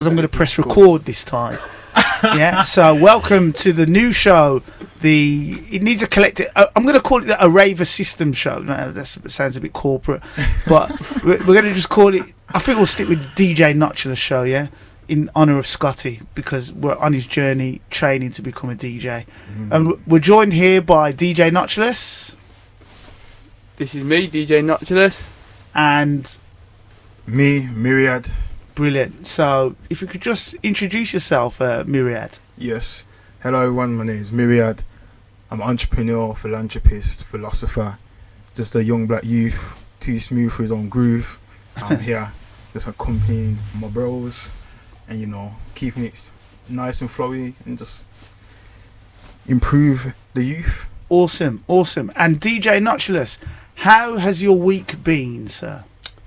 I'm going to press record this time. Yeah, so welcome to the new show. It needs a collective. I'm going to call it a Raver System show. No, that sounds a bit corporate, but we're going to just call it. I think we'll stick with DJ Notchler's show, yeah, in honour of Scotty, because we're on his journey training to become a DJ. And we're joined here by DJ Notchler. This is me, DJ Notchler. And me, Myriad. Brilliant. So, if you could just introduce yourself, Myriad. Yes. Hello, everyone. My name is Myriad. I'm an entrepreneur, philanthropist, philosopher, just a young black youth, too smooth for his own groove. I'm here just accompanying my bros and, keeping it nice and flowy and just improve the youth. Awesome. And DJ Notchler, how has your week been, sir?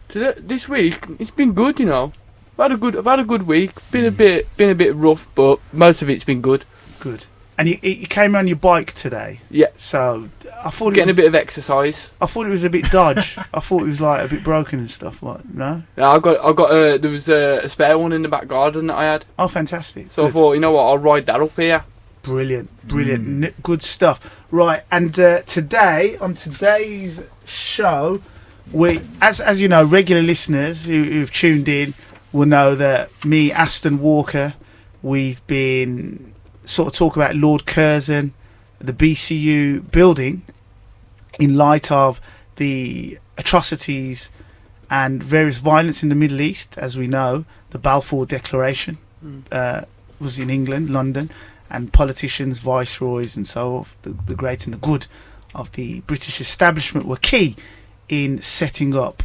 This week, it's been good, I've had a good week. Been a bit rough, but most of it's been good. Good. And you came on your bike today. Yeah. So I thought getting a bit of exercise. I thought it was a bit dodge. I thought it was like a bit broken and stuff. What? No. Yeah, I got. There was a spare one in the back garden that I had. Oh, fantastic. So good. I thought, you know what, I'll ride that up here. Brilliant. Good stuff. Right, and today on today's show, as you know, regular listeners who've tuned in will know that me, Aston Walker, we've been sort of talking about Lord Curzon, the BCU building, in light of the atrocities and various violence in the Middle East. As we know, the Balfour Declaration was in England, London, and politicians, viceroys and so on, the great and the good of the British establishment were key in setting up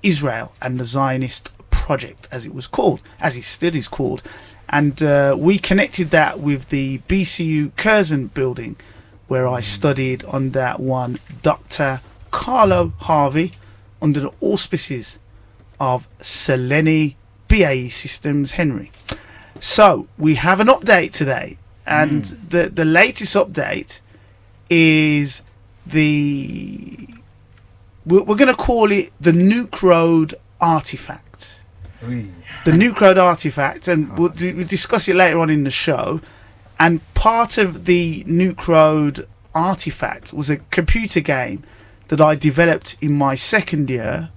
Israel and the Zionist project, as it still is called. And we connected that with the BCU Curzon building, where I studied under one Dr. Carlo Harvey, under the auspices of Seleni BAE Systems Henry. So we have an update today, and the latest update is we're going to call it the NUKE ROAD artifact. The NUKE ROAD artifact, and we'll discuss it later on in the show. And part of the NUKE ROAD artifact was a computer game that I developed in my second year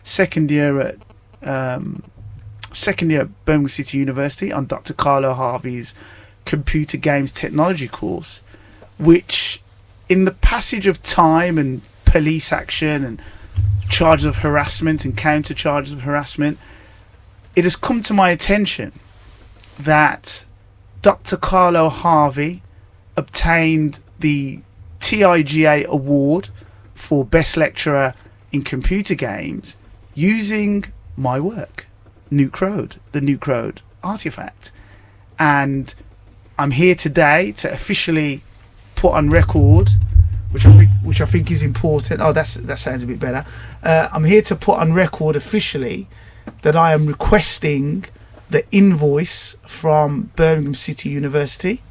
at Birmingham City University on Dr. Carlo Harvey's computer games technology course, which in the passage of time and police action and charges of harassment and counter charges of harassment, it has come to my attention that Dr. Carlo Harvey obtained the TIGA award for Best Lecturer in Computer Games using my work, NUKE ROAD, the NUKE ROAD artifact. And I'm here today to officially put on record, which I think is important. Oh, that sounds a bit better. I'm here to put on record officially that I am requesting the invoice from Birmingham City University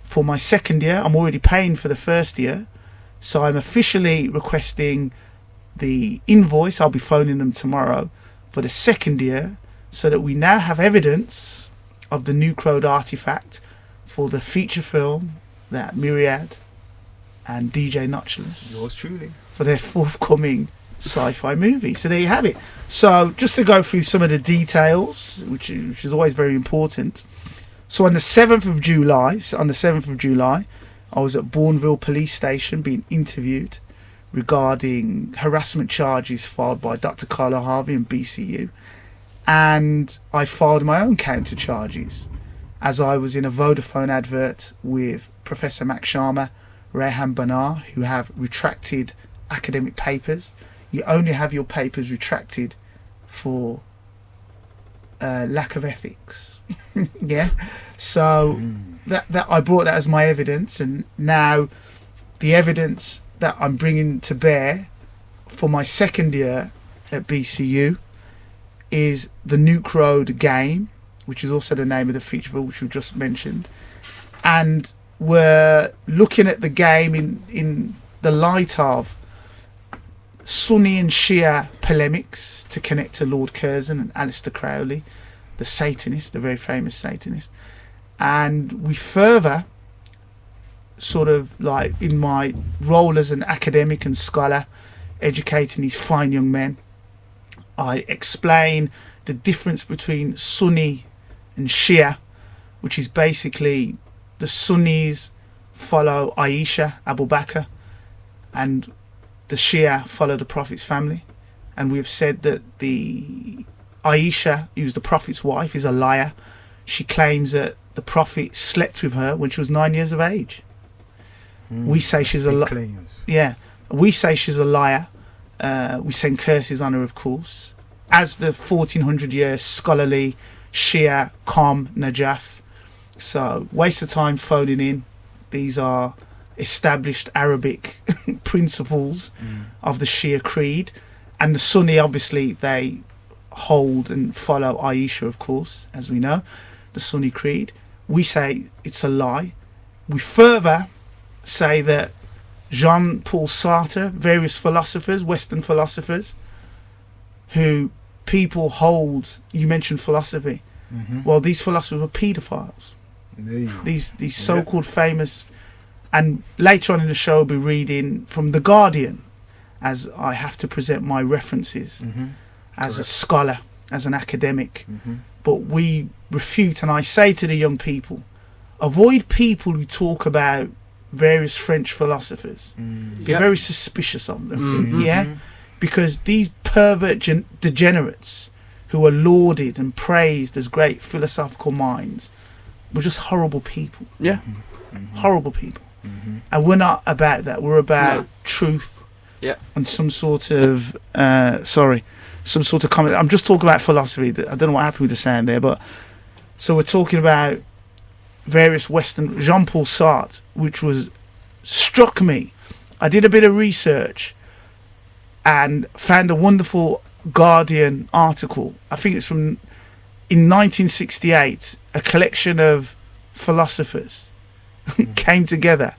for my second year. I'm already paying for the first year, so I'm officially requesting the invoice. I'll be phoning them tomorrow for the second year, so that we now have evidence of the NUKE ROAD artifact for the feature film that Myriad and DJ Notchler, Yours truly, for their forthcoming sci-fi movie. So there you have it. So just to go through some of the details, which is always very important. So on the 7th of July, I was at Bourneville Police Station being interviewed regarding harassment charges filed by Dr. Carlo Harvey and BCU. And I filed my own counter charges, as I was in a Vodafone advert with Professor Max Sharma, Rehan Banar, who have retracted academic papers. You only have your papers retracted for lack of ethics. Yeah. So that I brought that as my evidence, and now the evidence that I'm bringing to bear for my second year at BCU is the NUKE ROAD game, which is also the name of the feature film which we just mentioned. And we're looking at the game in the light of Sunni and Shia polemics to connect to Lord Curzon and Aleister Crowley, the Satanist, the very famous Satanist. And we further, sort of like in my role as an academic and scholar, educating these fine young men, I explain the difference between Sunni and Shia, which is basically the Sunnis follow Aisha, Abu Bakr, and the Shia follow the Prophet's family. And we have said that the Aisha, who's the Prophet's wife, is a liar. She claims that the Prophet slept with her when she was 9 years of age. We say she's a liar. Yeah, we say she's a liar. We send curses on her, of course, as the 1400-year scholarly Shia Qom Najaf. So waste of time phoning in. These are established Arabic principles of the Shia creed. And the Sunni, obviously, they hold and follow Aisha, of course, as we know, the Sunni creed. We say it's a lie. We further say that Jean-Paul Sartre, various philosophers, Western philosophers, who people hold, you mentioned philosophy, well, these philosophers were paedophiles. These so-called famous, and later on in the show we'll be reading from The Guardian, as I have to present my references as a scholar, as an academic. But we refute, and I say to the young people, avoid people who talk about various French philosophers. Be very suspicious of them, because these pervert degenerates who are lauded and praised as great philosophical minds were just horrible people. Horrible people. And we're not about that. We're about truth and some sort of comment. I'm just talking about philosophy. I don't know what happened with the sound there, but so we're talking about various Western, Jean-Paul Sartre, which struck me. I did a bit of research and found a wonderful Guardian article. I think it's from in 1968. A collection of philosophers came together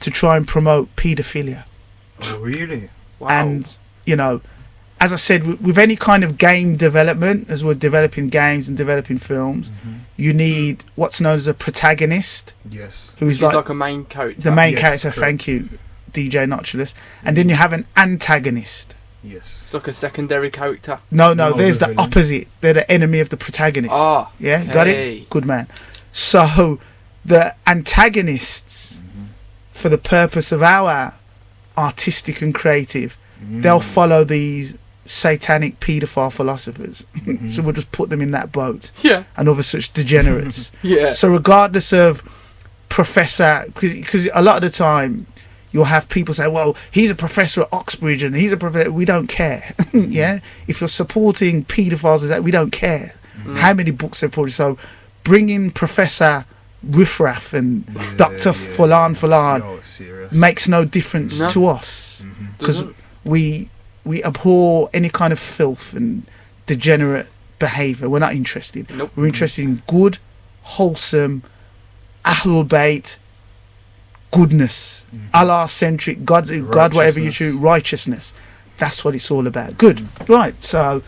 to try and promote paedophilia. Oh, really? Wow. And as I said, with any kind of game development, as we're developing games and developing films, you need what's known as a protagonist. Yes. Who's like a main character. The main character, correct. thank you, DJ Notulus. And then you have an antagonist. Yes. It's like a secondary character. No, No, there's the the villain. opposite. They're the enemy of the protagonist. Ah, Yeah, okay. got it? Good man. So the antagonists, for the purpose of our artistic and creative, they'll follow these satanic paedophile philosophers. So we'll just put them in that boat. Yeah. And other such degenerates. Yeah. So regardless of professor, because a lot of the time you'll have people say, well, he's a professor at Oxbridge and he's a professor. We don't care. Yeah. If you're supporting paedophiles, we don't care how many books they've published. So bring in Professor Riffraff and Dr. Fulan makes no difference to us, because we abhor any kind of filth and degenerate behaviour. We're not interested. Nope. We're interested in good, wholesome, Ahlul Bayt goodness, Allah-centric, God, whatever you choose, righteousness. That's what it's all about. Good. Right. So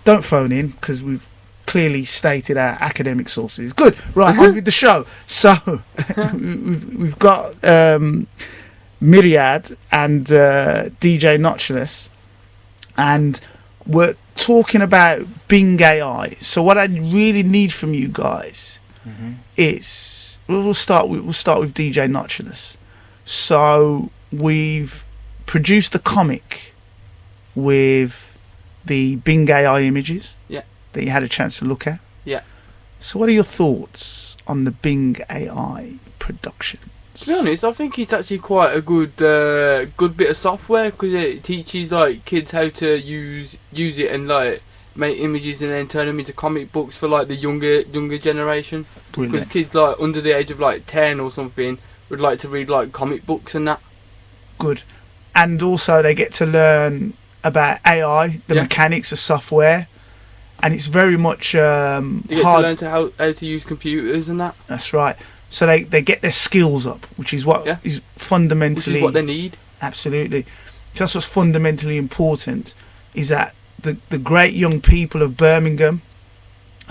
don't phone in, because we've clearly stated our academic sources. Good. Right. On with the show. So we've got Myriad and DJ Notulus, and we're talking about Bing AI. So what I really need from you guys is we'll start with DJ Notulus. So we've produced a comic with the Bing AI images that you had a chance to look at. Yeah. So what are your thoughts on the Bing AI production? To be honest, I think it's actually quite a good bit of software, because it teaches like kids how to use it and like make images and then turn them into comic books for like the younger generation. Because kids like under the age of like 10 or something would like to read like comic books and that. Good. And also they get to learn about AI, the mechanics of software, and it's very much They get hard. to learn how to use computers and that. That's right. So they get their skills up, which is what is fundamentally, Which is what they need. Absolutely. So that's what's fundamentally important, is that the great young people of Birmingham,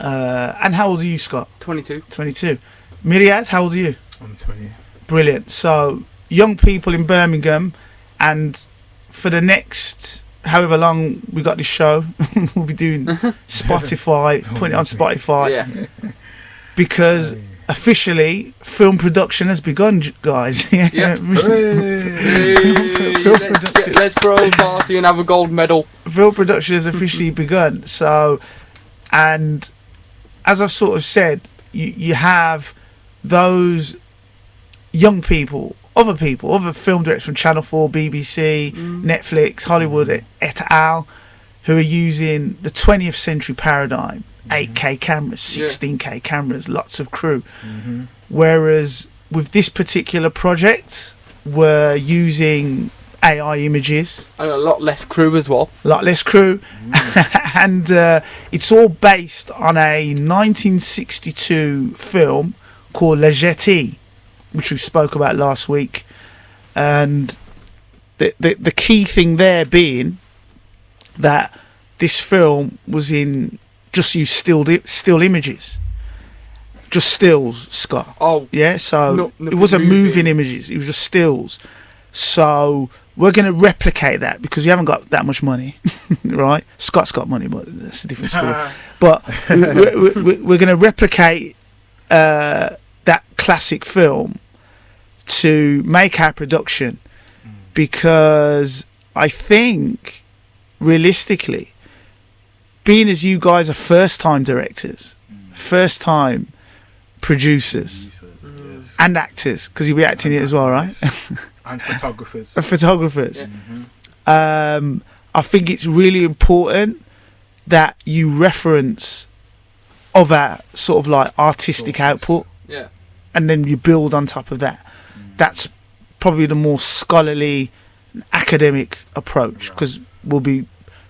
And how old are you, Scott? 22. 22. Myriad, how old are you? I'm 20. Brilliant. So, young people in Birmingham, and for the next however long we got this show, we'll be doing Spotify, putting it on Spotify, Yeah. because officially film production has begun, guys. Yeah. Hey. Let's throw a party and have a gold medal. Film production has officially begun. So, and as I've sort of said, you have those young people, other film directors from Channel 4, BBC, Netflix, Hollywood, et al., who are using the 20th century paradigm, 8K cameras, 16K cameras, lots of crew. Whereas with this particular project, we're using AI images. And a lot less crew as well. A lot less crew. And it's all based on a 1962 film called La Jetée, which we spoke about last week. And the key thing there being that this film was in just used still images. Just stills, Scott. Oh. Yeah, so it wasn't moving images, it was just stills. So we're going to replicate that because we haven't got that much money, right? Scott's got money, but that's a different story. But we're going to replicate that classic film to make our production, because I think realistically, being as you guys are first-time directors, first-time producers, Yes. and actors, because you'll be acting it as well, right? And photographers. Photographers. I think it's really important that you reference other sort of like artistic Sources. output, Yeah. and then you build on top of that. That's probably the more scholarly, academic approach, because we'll be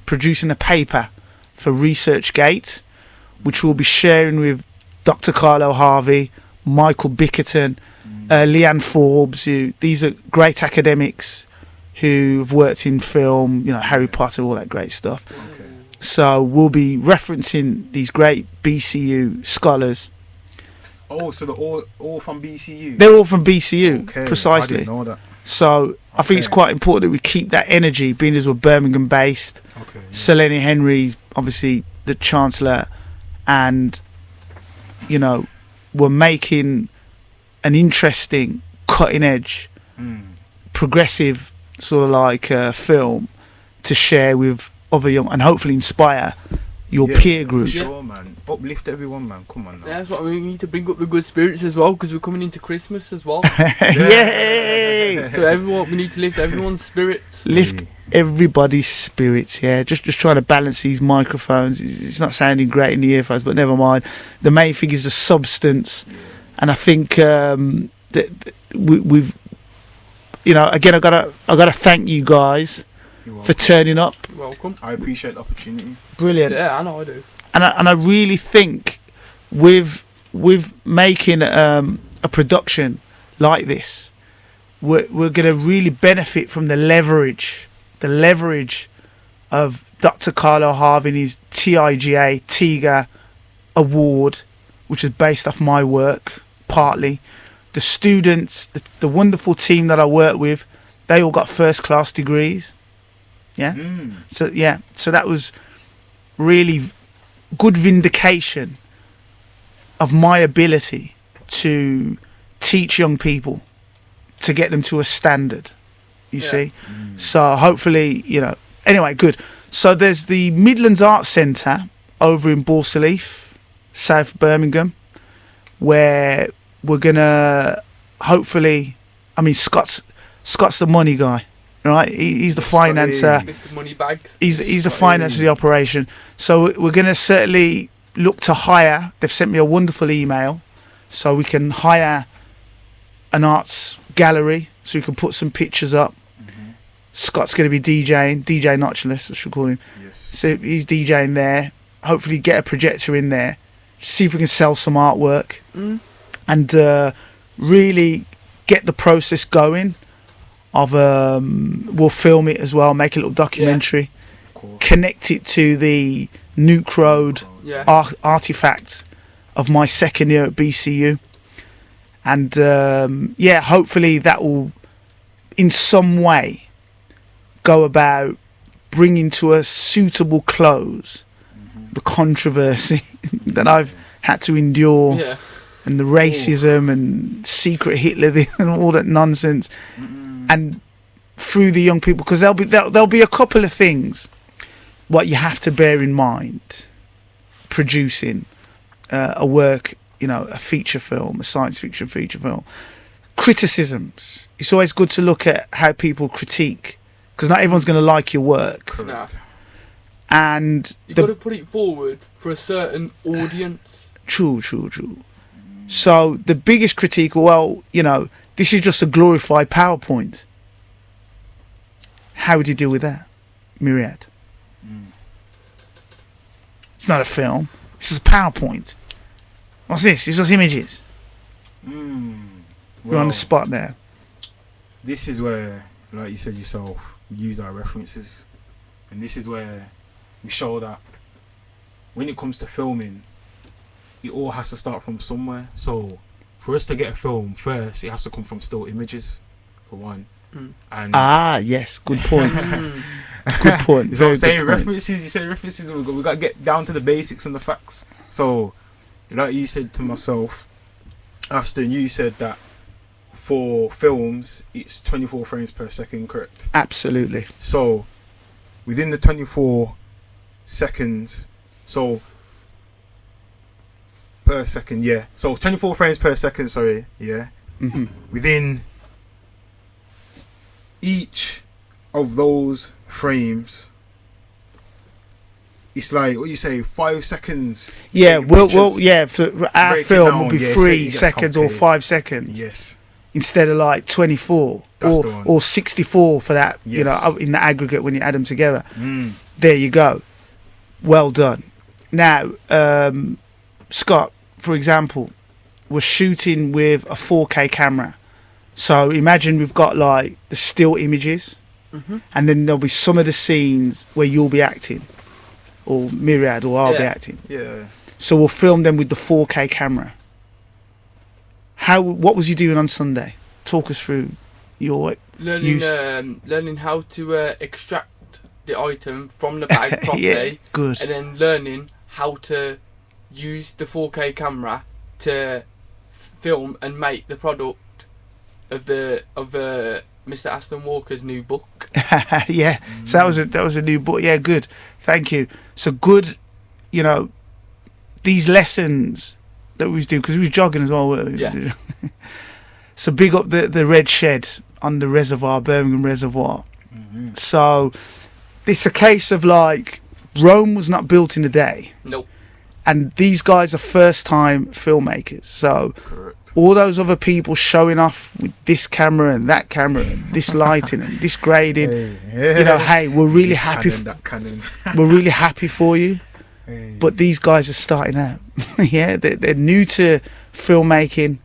producing a paper for ResearchGate, which we'll be sharing with Dr. Carlo Harvey, Michael Bickerton, Leanne Forbes. These are great academics who've worked in film, Harry Potter, all that great stuff. Okay. So we'll be referencing these great BCU scholars. Oh, so they're all from BCU? They're all from BCU, Okay, precisely. I didn't know that. So I think it's Okay. quite important that we keep that energy, being as we're Birmingham based. Okay. Selene Henry's obviously the Chancellor, and we're making an interesting, cutting edge, progressive sort of like film to share with other young, and hopefully inspire your peer group. Sure, man. Uplift everyone, man. Come on now. Yeah, that's what we need to bring up the good spirits as well, because we're coming into Christmas as well. Yay! So we need to lift everyone's spirits. Lift everybody's spirits, yeah. Just trying to balance these microphones. It's not sounding great in the earphones, but never mind. The main thing is the substance, and I think that we've, again, I gotta thank you guys for turning up. Welcome. I appreciate the opportunity. Brilliant. Yeah, I know I do. And I really think with making a production like this, we're going to really benefit from the leverage of Dr. Carlo Harvey and his TIGA award, which is based off my work partly. The students, the wonderful team that I work with, they all got first class degrees. Yeah. So that was really good vindication of my ability to teach young people, to get them to a standard, you see. So hopefully, anyway, good. So there's the Midlands Arts Centre over in Borsaleaf, South Birmingham, where we're gonna hopefully, Scott's the money guy, right? He's the financer. Mr. Moneybags. He's the finance of the operation. So we're going to certainly look to hire. They've sent me a wonderful email, so we can hire an arts gallery, so we can put some pictures up. Scott's going to be DJing, DJ Notchless, I should call him. Yes. So he's DJing there. Hopefully get a projector in there, see if we can sell some artwork, and really get the process going. We'll film it as well, make a little documentary. course. connect it to the NUKE Road Yeah. artifact of my second year at BCU. And hopefully that will in some way go about bringing to a suitable close the controversy that I've had to endure, Yeah. and the racism and secret Hitler thing and all that nonsense, and through the young people, because there'll be a couple of things what you have to bear in mind producing a work, a feature film, a science fiction feature film. Criticisms. It's always good to look at how people critique, because not everyone's going to like your work. Nah. And You got to put it forward for a certain audience. True. So the biggest critique, this is just a glorified PowerPoint. How would you deal with that, Myriad? It's not a film. This is a PowerPoint. What's this? It's just images. We're on the spot there. This is where, like you said yourself, we use our references, and this is where we show that when it comes to filming, it all has to start from somewhere. So for us to get a film first, it has to come from still images, for one. And yes, good point. Good point. so I'm Very saying good point. references. You say references. We got to get down to the basics and the facts. So, like you said to myself, Aston, you said that for films it's 24 frames per second, correct? Absolutely. So within the 24 seconds, so per second, yeah. So 24 frames per second, sorry, yeah. Within each of those frames, it's like, what you say, 5 seconds. Yeah, taking pictures, for our break it film down, will be yeah, 3 it gets seconds or complicated. 5 seconds. Yes. Instead of like 24 That's the one. or 64 for that, Yes. in the aggregate when you add them together. There you go. Well done. Now, Scott, for example, was shooting with a 4K camera. So imagine we've got like the still images, and then there'll be some of the scenes where you'll be acting, or Myriad, or I'll be acting. Yeah. So we'll film them with the 4K camera. What was you doing on Sunday? Talk us through your Learning how to extract the item from the bag properly. Yeah, good. And then learning how to use the 4K camera to film and make the product of Mr. Aston Walker's new book. Yeah. So that was a new book. Yeah, good. Thank you. So good, these lessons that we was doing, because we was jogging as well. Yeah. So big up the Red Shed on the reservoir, Birmingham Reservoir. So it's a case of like, Rome was not built in a day. Nope. And these guys are first time filmmakers. So Correct. all those other people showing off with this camera and that camera and this lighting and this grading, hey, we're really This happy. Canon, that Canon. We're really happy for you. Hey. But these guys are starting out. Yeah, they're new to filmmaking.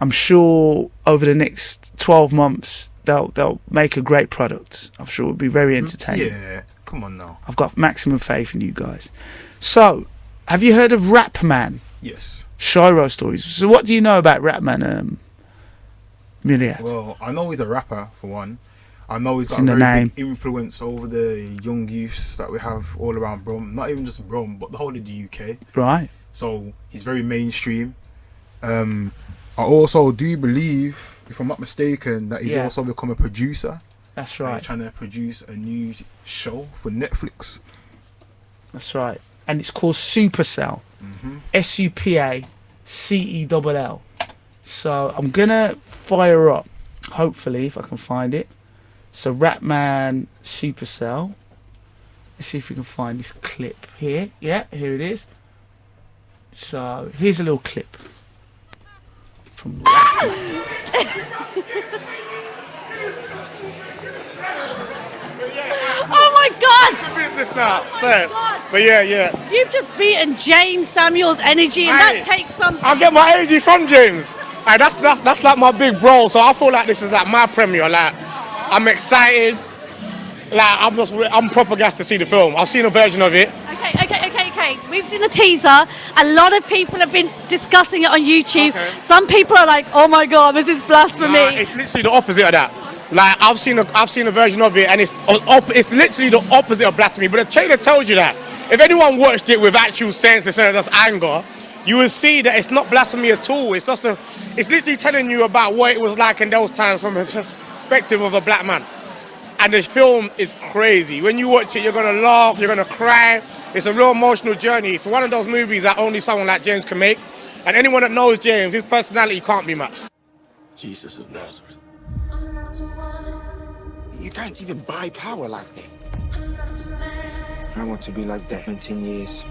I'm sure over the next 12 months they'll make a great product. I'm sure it'll be very entertaining. Yeah, come on now. I've got maximum faith in you guys. So, have you heard of Rapman? Yes. Shiro stories. So, what do you know about Rapman, Myriad? Well, I know he's a rapper, for one. I know he's It's got in a the very name. big influence over the young youths that we have all around Brum. Not even just Brum, but the whole of the UK. Right. So he's very mainstream. I also do believe, if I'm not mistaken, that he's Yeah. also become a producer. That's right. Trying to produce a new show for Netflix. That's right. And it's called Supercell. SUPACELL. So I'm gonna fire up, hopefully, if I can find it. So Rapman Supercell. Let's see if we can find this clip here. Yeah, here it is. So here's a little clip from Rapman. Oh my God! Business now, say it. But yeah. You've just beaten James Samuel's energy, and Hey. that takes some. I get my energy from James. Hey, that's like my big bro. So I feel like this is like my premiere. Like I'm excited. like, I'm proper gassed to see the film. I've seen a version of it. Okay. We've seen the teaser. A lot of people have been discussing it on YouTube. Okay. Some people are like, "Oh my God, this is blasphemy." Nah, it's literally the opposite of that. Like, I've seen a version of it, and it's literally the opposite of blasphemy. But the trailer tells you that. If anyone watched it with actual sense instead of just anger, you will see that it's not blasphemy at all. It's literally telling you about what it was like in those times from a perspective of a black man. And the film is crazy. When you watch it, you're gonna laugh, you're gonna cry. It's a real emotional journey. It's one of those movies that only someone like James can make. And anyone that knows James, his personality can't be matched. Jesus of Nazareth. You can't even buy power like that. I want to be like that in 10 years.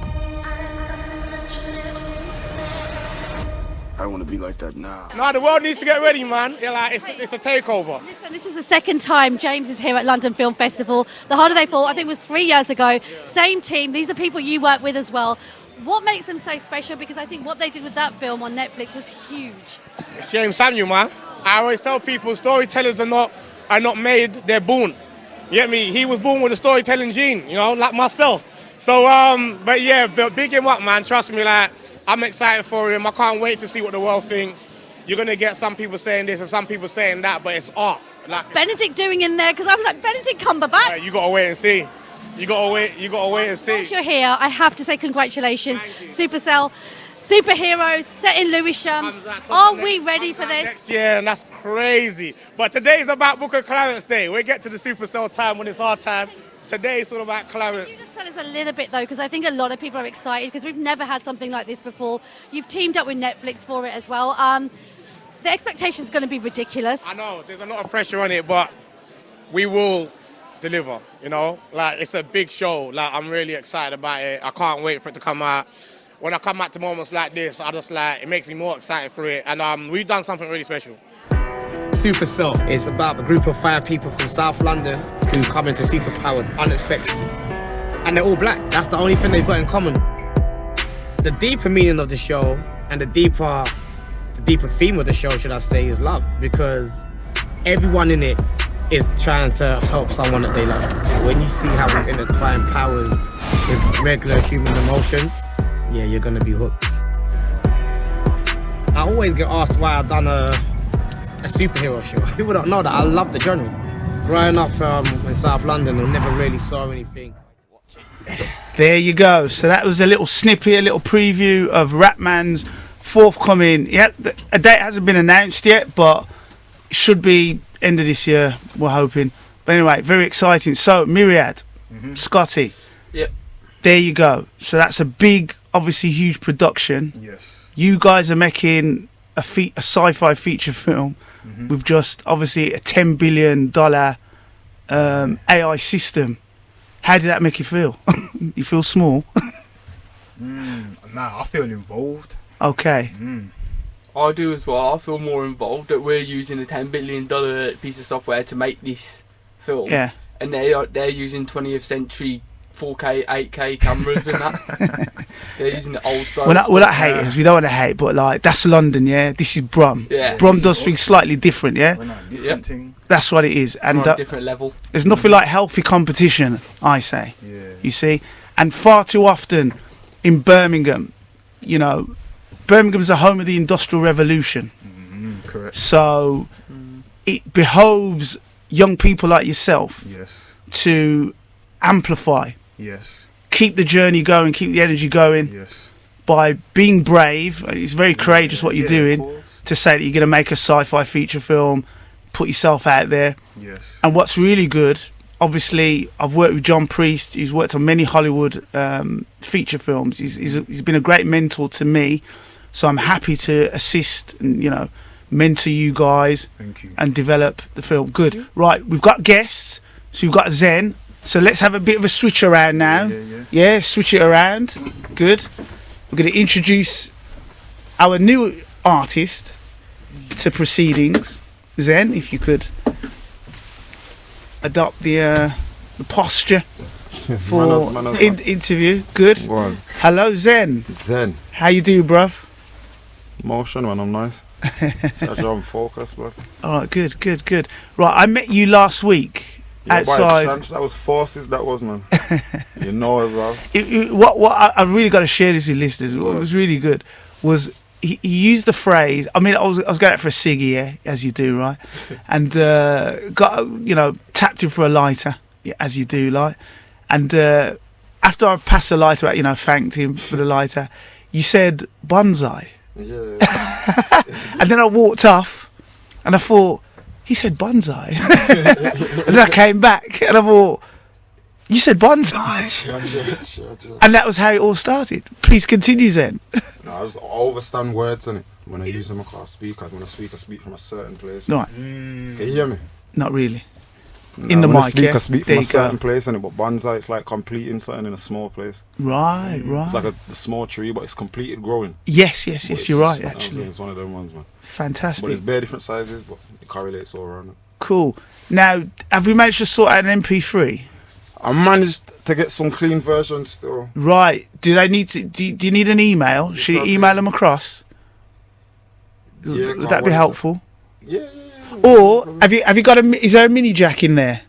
I want to be like that now. No, the world needs to get ready, man. It's a takeover. Listen, this is the second time James is here at London Film Festival. The Harder They Fall, I think, was 3 years ago. Same team. These are people you work with as well. What makes them so special? Because I think what they did with that film on Netflix was huge. It's James Samuel, man. I always tell people storytellers are not made, they're born. You get me? He was born with a storytelling gene, you know, like myself. So, but big him up, man. Trust me, like, I'm excited for him. I can't wait to see what the world thinks. You're going to get some people saying this and some people saying that, but it's art. Like, Benedict doing in there? Because I was like, Benedict Cumberbatch. you got to wait and see. You got to wait and see. Once you're here, I have to say congratulations. Supercell, superheroes, set in Lewisham. Are we ready for this? Next year, and that's crazy. But today's about Booker Clarence Day. We'll get to the Supercell time when it's our time. Today's all about Clarence. Can you just tell us a little bit, though, because I think a lot of people are excited because we've never had something like this before. You've teamed up with Netflix for it as well. The expectation's going to be ridiculous. I know, there's a lot of pressure on it, but we will deliver, you know? Like, it's a big show. Like, I'm really excited about it. I can't wait for it to come out. When I come out to moments like this, it makes me more excited for it. And we've done something really special. Supercell is about a group of 5 people from South London who come into superpowers unexpectedly. And they're all black. That's the only thing they've got in common. The deeper meaning of the show and the deeper theme of the show, should I say, is love. Because everyone in it is trying to help someone that they love. When you see how we intertwine powers with regular human emotions, yeah, you're gonna be hooked. I always get asked why I've done a superhero show. People don't know that I love the genre. Growing up in South London, I never really saw anything. There you go. So that was a little snippet, a little preview of Rapman's forthcoming. Yeah, a date hasn't been announced yet, but it should be end of this year, we're hoping. But anyway, very exciting. So, Myriad, Scotty. Yep. There you go. So that's a big, obviously huge production. Yes. You guys are making a sci-fi feature film with just obviously a $10 billion AI system. How did that make you feel? You feel small? Nah, I feel involved. Okay. I do as well. I feel more involved that we're using a $10 billion piece of software to make this film. Yeah. And they're using 20th century 4K, 8K cameras and that. They're using the old style. We're not haters. We don't want to hate, but like that's London, yeah. This is Brum. Yeah. Brum does things slightly different, yeah. Different thing. That's what it is, and on a different level. there's nothing like healthy competition, I say. Yeah. You see, and far too often in Birmingham, you know, Birmingham's the home of the Industrial Revolution. Correct. So it behoves young people like yourself Yes. to amplify, Yes. keep the journey going, keep the energy going Yes. by being brave. It's very courageous what you're Of doing course. to say that you're going to make a sci-fi feature film, put yourself out there. Yes. And what's really good, obviously, I've worked with John Priest. He's worked on many Hollywood feature films. He's been a great mentor to me. So I'm happy to assist and, you know, mentor you guys. Thank you. And develop the film. Good. Right, we've got guests. So we've got Zen. So let's have a bit of a switch around now. Yeah, switch it around. Good. We're going to introduce our new artist to proceedings. Zen, if you could adopt the posture for interview. Good. Go on. Hello, Zen. Zen. How you do, bruv? Motion, man, I'm nice. I'm focused, bruv. All right, good. Right, I met you last week outside. That was forces, that was, man. You know as well. I really got to share this with listeners. What was really good was he used the phrase. I mean, I was going out for a ciggy, yeah, as you do, right? And got tapped him for a lighter, yeah, as you do, like. And after I passed the lighter out, thanked him for the lighter. You said bonsai. Yeah. And then I walked off, and I thought he said bonsai. And then I came back, and I thought, you said bonsai. Sure. And that was how it all started. Please continue, Zen. No, I just overstand words in it when I use them across speakers. When I speak from a certain place. Right. Can you hear me? Not really. No, In the when mic, yeah? I speak There from a you certain go. place in it, but bonsai, it's like completing something in a small place. Right. It's like a small tree, but it's completed growing. Yes, But it's you're right, just- I'm actually. saying it's one of them ones, man. Fantastic. But it's bare different sizes, but it correlates all around it. Cool. Now, have we managed to sort out an MP3? I managed to get some clean versions still. Right. Do they need to? Do you need an email? Should you email them across? Yeah, Would that be helpful? Yeah. Or have you got a? Is there a mini jack in there?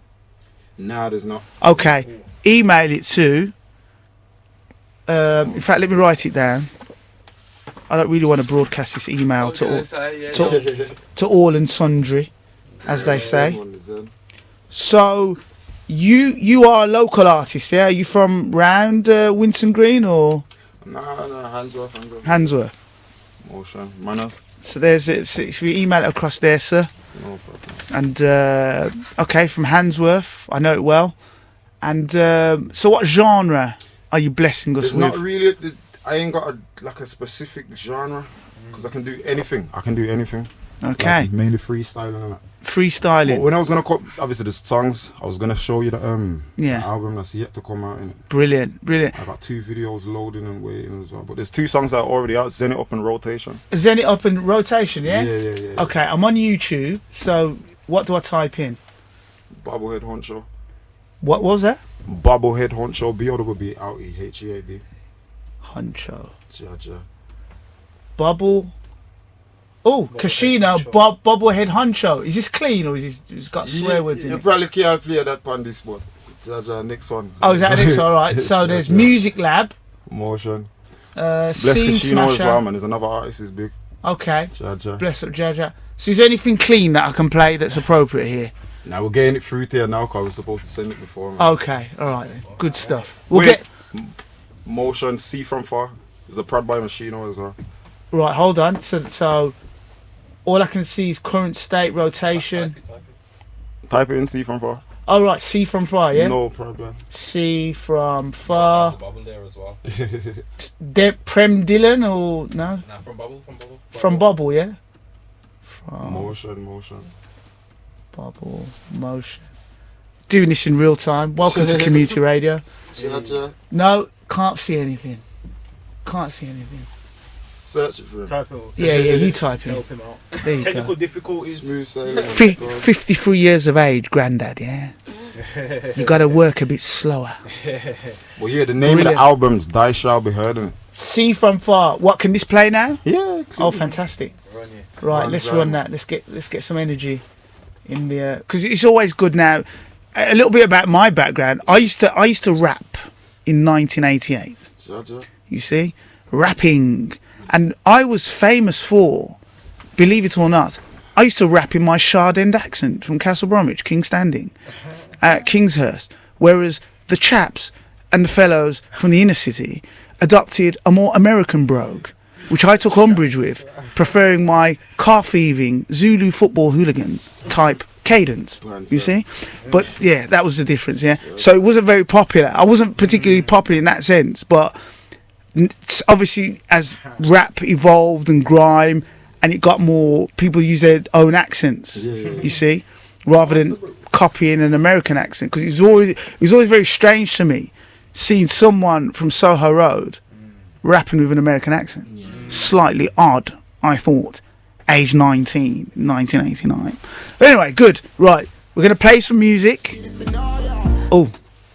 Nah, there's not. Okay. Email it to. In fact, let me write it down. I don't really want to broadcast this email to all and sundry, as they say. So, you are a local artist, yeah? Are you from round Winson Green or Nah, Handsworth. Handsworth? Motion, manners. So if you email it across there, sir. No problem. And okay, from Handsworth, I know it well. And so, what genre are you blessing us It's with? not really. I ain't got a specific genre because I can do anything. Okay, Like, mainly freestyling and that. freestyling. But when I was gonna obviously the songs, I was gonna show you the Yeah. album that's yet to come out. Innit? Brilliant. I got 2 videos loading and waiting as well. But there's 2 songs that are already out. Zen it up in rotation. Zen it up in rotation, yeah? Yeah. Okay, I'm on YouTube. So, what do I type in? Bobblehead Huncho. What was that? Bobblehead Huncho. BOWBLEHEAD. Huncho. Ja. Bubble. Oh, Casino. Bobblehead Huncho. Is this clean or is this got swear words in You it? probably can't play that on this, but Ja, next one. Oh, is that next? All right. So there's Music Lab. Motion. Bless Bless Casino as Smasher. well, man. There's another artist is big. Okay. Ja. Bless up Jaja. So is there anything clean that I can play that's appropriate here? Now we're getting it through there now because we're supposed to send it before, man. Okay. All right. Then. Good stuff. We'll Wait. get. Motion See From Far. There's a prod by Machino as well. Right. Hold on. So all I can see is current state rotation. Type it in See From Far. Oh right. See from far. Yeah. No problem. See from far. Bobble there as well. Prem Dylan or no? Nah, from Bobble. From Bobble, yeah. From Motion. Bobble motion. Doing this in real time. Welcome to community radio. Ja. No, can't see anything. Search it for him. Yeah, you type in. Help him out. There you Technical go. difficulties. Smooth sailing. 53 years of age, granddad. Yeah. You got to work a bit slower. Well, yeah, the name of Brilliant. the album's Die Shall Be Heard. Innit? See from far. What can this play now? Yeah. Oh, fantastic! Run it. Right, let's run that. Let's get some energy in the because it's always good now. A little bit about my background. I used to rap in 1988. Ja. You see, rapping, and I was famous for, believe it or not, I used to rap in my Shard End accent from Castle Bromwich, King's Standing, at Kingshurst, whereas the chaps and the fellows from the inner city adopted a more American brogue, which I took umbrage with, preferring my car-thieving Zulu football hooligan type cadence, you see? But yeah, that was the difference, yeah? So it wasn't very popular. I wasn't particularly popular in that sense, but obviously as rap evolved and grime, and it got more, people use their own accents, you see, rather than copying an American accent, because it was always very strange to me seeing someone from Soho Road rapping with an American accent. Slightly odd, I thought. Age 19, 1989. But anyway, good. Right, we're going to play some music. Oh,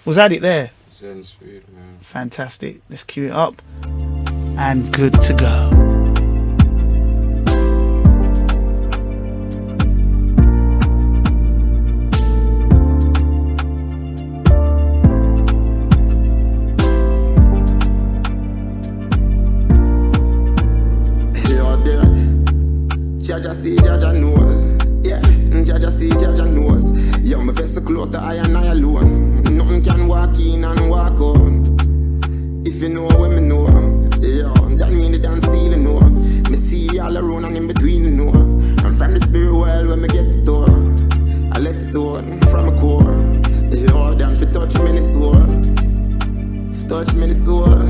was that it there? Zen speed, man. Fantastic. Let's cue it up. And good to go. Jaja see, Jaja knows. Yeah, Jaja see, Jaja knows. Yeah, my vessel close to I and I alone. Nothing can walk in and walk out. If you know what me know, yeah, that mean the dance ceiling know. Me see all around and in between you know. And from the spirit world when me get the door, I let it out from a core. Yeah, then fi touch many soul, touch many soul.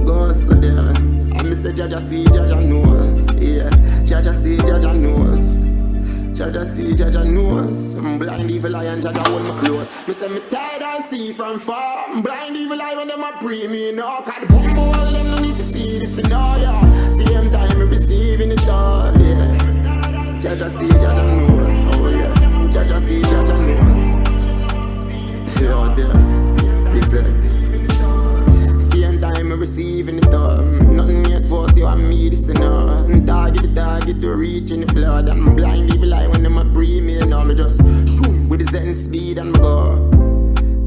Go so there, and me say Jaja see, Jaja knows. Yeah, Jaja see, Jaja knows. Jaja see, Jaja knows. I'm blind evil eye and Jaja hold me close. Me say me tired and see from far. I'm blind evil eye when them a pray me now. Cause the bumbo all them no need to see this now, yeah. Same time me receiving it all, yeah. Jaja see, Jaja knows, oh yeah. Jaja see, Jaja knows. Yeah, there, big set. Same time me receiving it all. Nothing yet force you and me this now. Target to reach in the blood. I'm blind evil eye when them a breathe me now. Me just shoom with the zen speed and me go.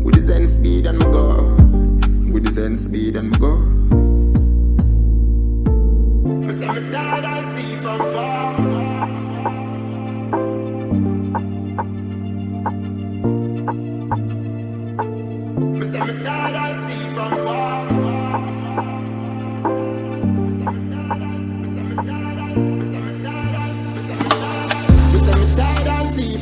With the zen speed and me go. With the zen speed and me go. Me say me tired and see from far. Me say me tired and see from far.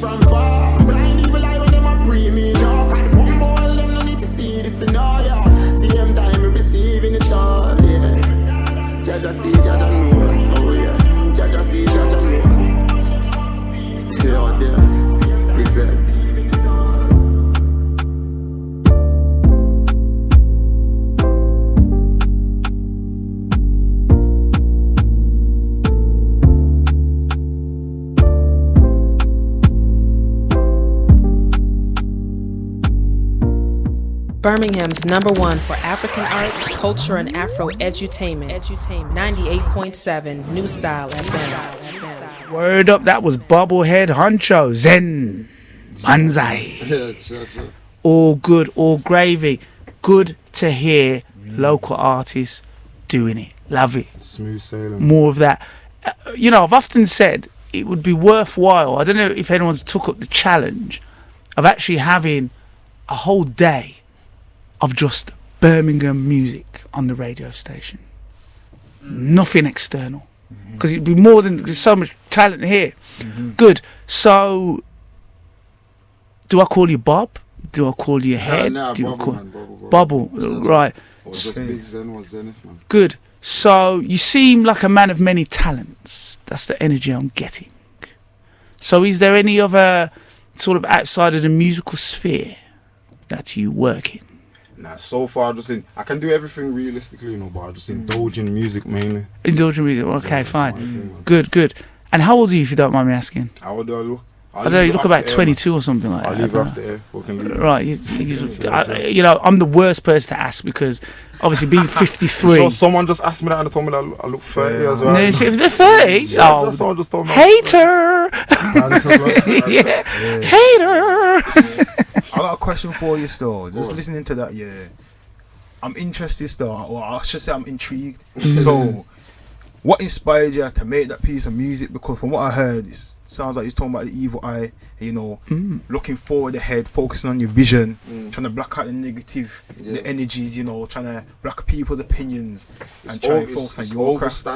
From far, blind evil eye when them a pray me now. Cause the bumbo all them no need to see this now, yeah. Same time me receiving it all, yeah. Jaja see, Jaja knows, oh yeah. Jaja see, Jaja knows. Yeah, there, big set. Birmingham's #1 for African arts, culture, and Afro edutainment. 98.7 New Style FM. Word up, that was Bobblehead Huncho. Zen. Banzai. All good, all gravy. Good to hear local artists doing it. Love it. Smooth sailing. More of that. You know, I've often said it would be worthwhile. I don't know if anyone's took up the challenge of actually having a whole day of just Birmingham music on the radio station. Nothing external. Because it'd be more than, there's so much talent here. Good. So, do I call you Bob? Do I call you Head? Do I call Bobble, right. Or just Big Zen or Zenith, man. Good. So, you seem like a man of many talents. That's the energy I'm getting. So, is there any other sort of outside of the musical sphere that you work in? Nah, so far I can do everything realistically, you know, but I just indulge in music mainly. Indulge in music, okay, yeah, fine. Thing, good. And how old are you, if you don't mind me asking? How old do I look? I don't know, you look about 22 or something like that. I'll leave it after air. Right, you know, I'm the worst person to ask because obviously being 53. So someone just asked me that and they told me that I look 30 as well. No, if they're 30, someone just told me. Hater! Yeah. Hater! I got a question for you still. Just listening to that, yeah. I'm interested still, or I should say I'm intrigued. So, what inspired you to make that piece of music? Because from what I heard, it sounds like he's talking about the evil eye, you know, looking forward ahead, focusing on your vision, trying to block out the negative, the energies, you know, trying to block people's opinions and try to focus on your craft.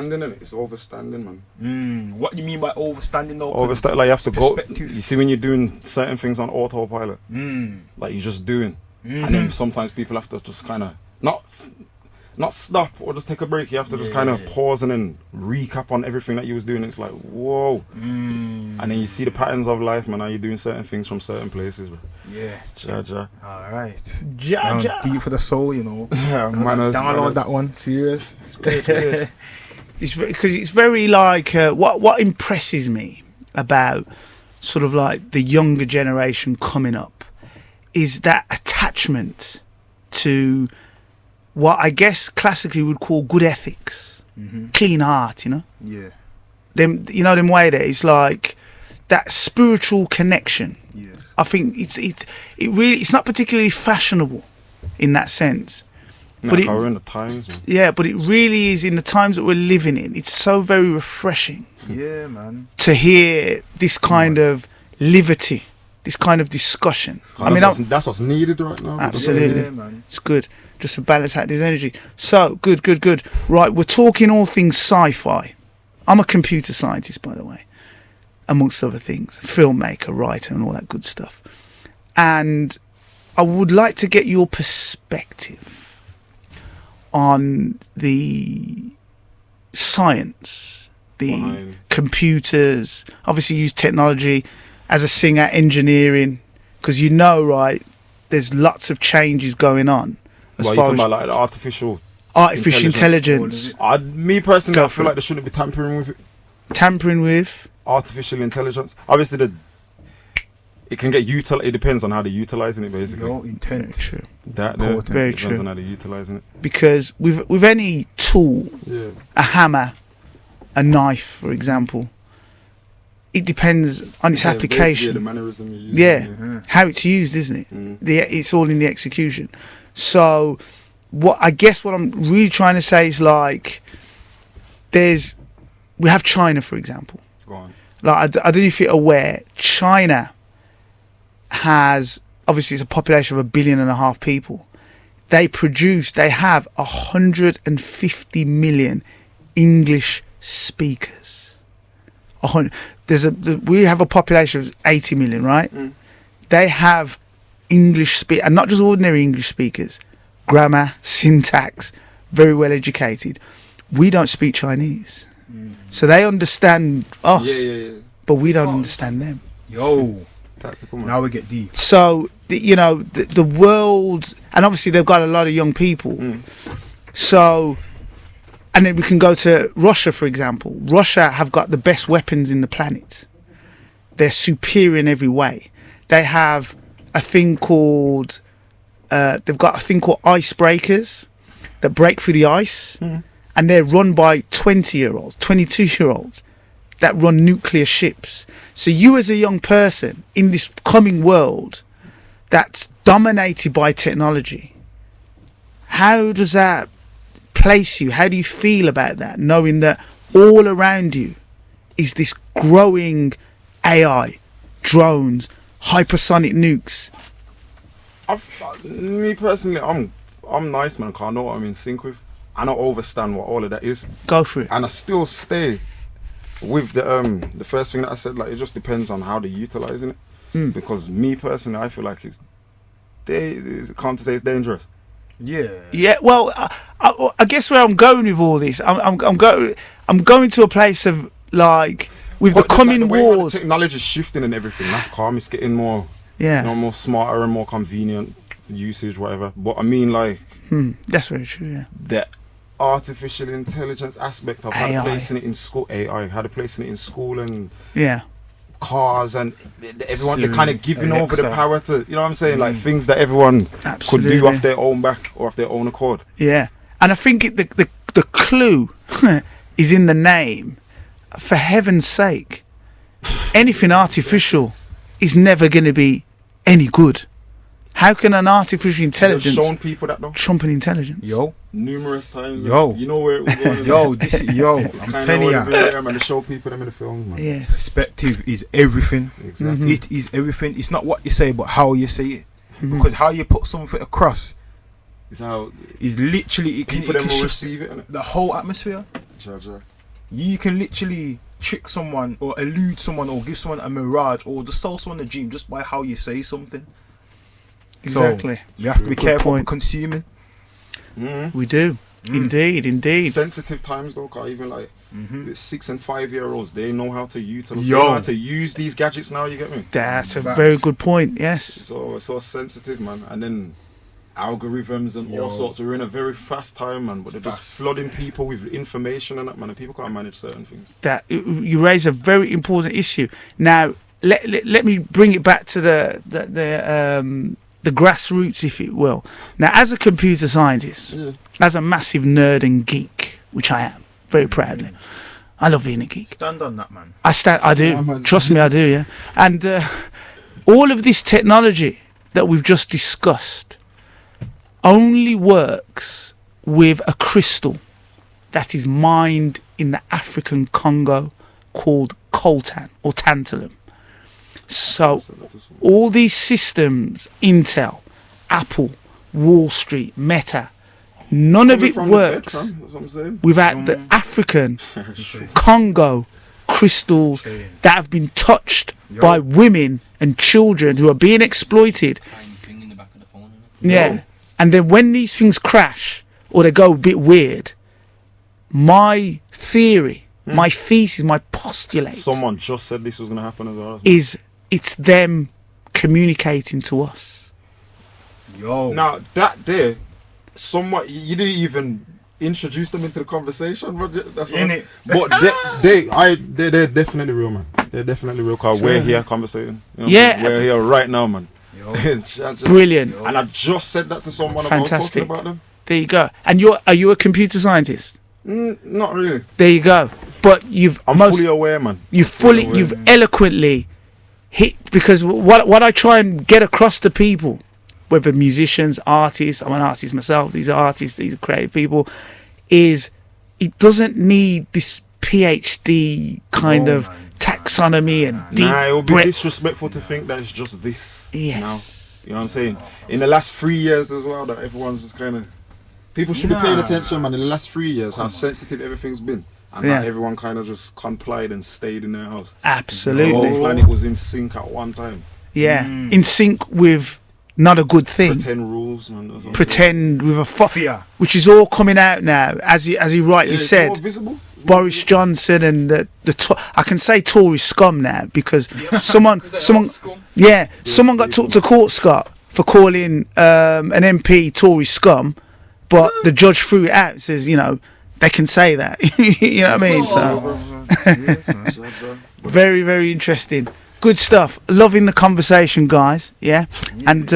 It's overstanding, man. What do you mean by overstanding though? Like you have to go, you see when you're doing certain things on autopilot, like you're just doing, and then sometimes people have to just kind of not stop or just take a break. You have to just kind of pause and then recap on everything that you was doing. It's like, whoa. And then you see the patterns of life, man. How you're doing certain things from certain places, bro. Yeah. Jaja. Alright. Jaja. Deep for the soul, you know. Yeah, download that one. Serious. It's because it's very like what impresses me about sort of like the younger generation coming up is that attachment to what I guess classically would call good ethics, clean heart, you know. Yeah. Them way that it's like that spiritual connection. Yes. I think it's not particularly fashionable in that sense, But we're in the times, man. Yeah, but it really is in the times that we're living in. It's so very refreshing. Yeah, man. To hear this kind of liberty, this kind of discussion. That's what's needed right now. Absolutely. Yeah, man. It's good. Just to balance out this energy. So, good. Right, we're talking all things sci-fi. I'm a computer scientist, by the way, amongst other things. Filmmaker, writer, and all that good stuff. And I would like to get your perspective on the science, the computers, obviously use technology as a singer, engineering, because right, there's lots of changes going on. As far as like artificial intelligence. Me personally, I feel like they shouldn't be tampering with it. Tampering with artificial intelligence. Obviously, it can get it depends on how they're utilizing it, basically. Intent. True. That Very depends true. on how they're utilizing it. Because with any tool, a hammer, a knife, for example, it depends on its application. The mannerism you're using. How it's used, isn't it? It's all in the execution. So, what I'm really trying to say is like, we have China, for example. Go on. Like I don't know if you're aware, China has obviously it's a population of 1.5 billion people. They have 150 million English speakers. We have a population of 80 million, right? They have and not just ordinary English speakers, grammar, syntax, very well educated. We don't speak Chinese, so they understand us, but we don't understand them. Now we get deep. So the world, and obviously they've got a lot of young people. So, and then we can go to Russia, for example. Russia have got the best weapons in the planet. They're superior in every way. They have a thing called icebreakers that break through the ice, and they're run by 20-year-olds, 22-year-olds that run nuclear ships. So you as a young person in this coming world that's dominated by technology, how does that place you? How do you feel about that, knowing that all around you is this growing AI, drones, hypersonic nukes? Me personally, I'm nice, man. I know what I'm in sync with. I don't understand what all of that is. Go for it. And I still stay with the first thing that I said. Like, it just depends on how they're utilizing it. Because me personally, I feel like can't say it's dangerous. Yeah. Well, I guess where I'm going with all this, I'm going to a place of like with the coming wars. The technology is shifting and everything. That's calm. It's getting more, more smarter and more convenient usage, whatever. But I mean, like, that's very true. Yeah. The artificial intelligence aspect of how AI. they're placing it in school, AI, how they're placing it in school and cars and everyone, they're kind of giving over the power to, you know what I'm saying, like things that everyone could do off their own back or off their own accord. Yeah, and I think the clue is in the name. For heaven's sake, anything artificial is never going to be any good. How can an artificial intelligence shown people that though? Trumping intelligence? Numerous times. You know where it was going. I'm telling you, man, to show people them in the film, man. Yeah. Perspective is everything. Exactly. It is everything. It's not what you say, but how you say it. Because how you put something across is how is literally people then will receive it. Innit? The whole atmosphere. You can literally trick someone or elude someone or give someone a mirage or just sell someone a dream just by how you say something. Exactly. So you have to be careful with consuming. We do. Indeed. Sensitive times though, cause even like 6 and 5-year-olds, they know how to utilize. They know how to use these gadgets now. You get me? That's a very good point. Yes. So it's so sensitive, man. And then algorithms and all sorts. We're in a very fast time, man. But they're just flooding people with information and that, man. And people can't manage certain things. That you raise a very important issue. Now let me bring it back to the grassroots, if you will. Now, as a computer scientist, as a massive nerd and geek, which I am, very proudly, I love being a geek. Stand on that, man. I do. Trust me, I do, yeah. And all of this technology that we've just discussed, only works with a crystal that is mined in the African Congo called coltan or tantalum. So all these systems, Intel, Apple, Wall Street, Meta, none of it works without the African Congo crystals that have been touched by women and children who are being exploited. Yeah. And then when these things crash or they go a bit weird, my theory, my thesis, my postulate. Someone just said this was going to happen as well. Is it's them communicating to us. Yo. Now, that there, somewhat, you didn't even introduce them into the conversation, bro. That's In it. But they're definitely real, man. They're definitely real, because we're here conversating. You know Yeah. we're here right now, man. Brilliant. And I just said that to someone Fantastic. about talking about them. There you go. And are you a computer scientist? Not really. There you go. But I'm fully aware, man. You've eloquently hit, because what I try and get across to people, whether musicians, artists, I'm an artist myself, these are artists, these are creative people, is it doesn't need this PhD kind of taxonomy and deep it would be disrespectful to think that it's just this. Yes. Now, you know what I'm saying? In the last 3 years as well, that everyone's just kind of... People should be paying attention, man. In the last 3 years, how sensitive everything's been. And now everyone kind of just complied and stayed in their house. Absolutely. The whole planet was in sync at one time. Yeah. In sync with not a good thing. Pretend rules, man. Pretend with a which is all coming out now, as he rightly said. It's more visible. Boris Johnson and I can say Tory scum now, because someone got took to court, Scott, for calling an MP Tory scum, but the judge threw it out. Says, you know, they can say that. You know what I mean? So very, very interesting. Good stuff. Loving the conversation, guys. Yeah, and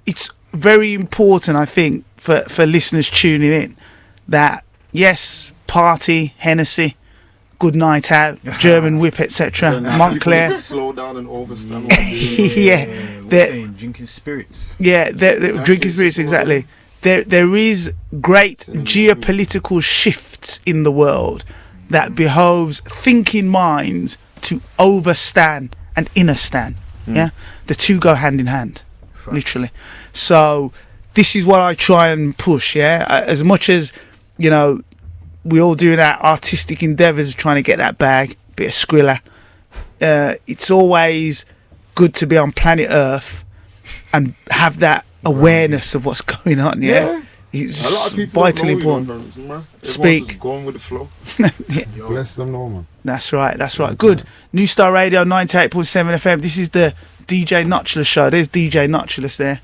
it's very important, I think, for listeners tuning in, that yes, party, Hennessy, good night out, German whip, etc. Montclair. Slow down and overstand. They're drinking spirits. Yeah, they're drinking spirits, exactly. There is great geopolitical shifts in the world that behoves thinking minds to overstand and innerstand. Yeah, the two go hand in hand, literally. So this is what I try and push. Yeah, as much as, you know, we all doing our artistic endeavours, trying to get that bag, bit of Skrilla. It's always good to be on planet Earth and have that awareness of what's going on. Yeah, it's a lot of people vitally don't know important. You, man. Speak. Just going with the flow. Bless them, know, man. That's right. Good. New Star Radio 98.7 FM. This is the DJ Notchless show. There's DJ Notchless there.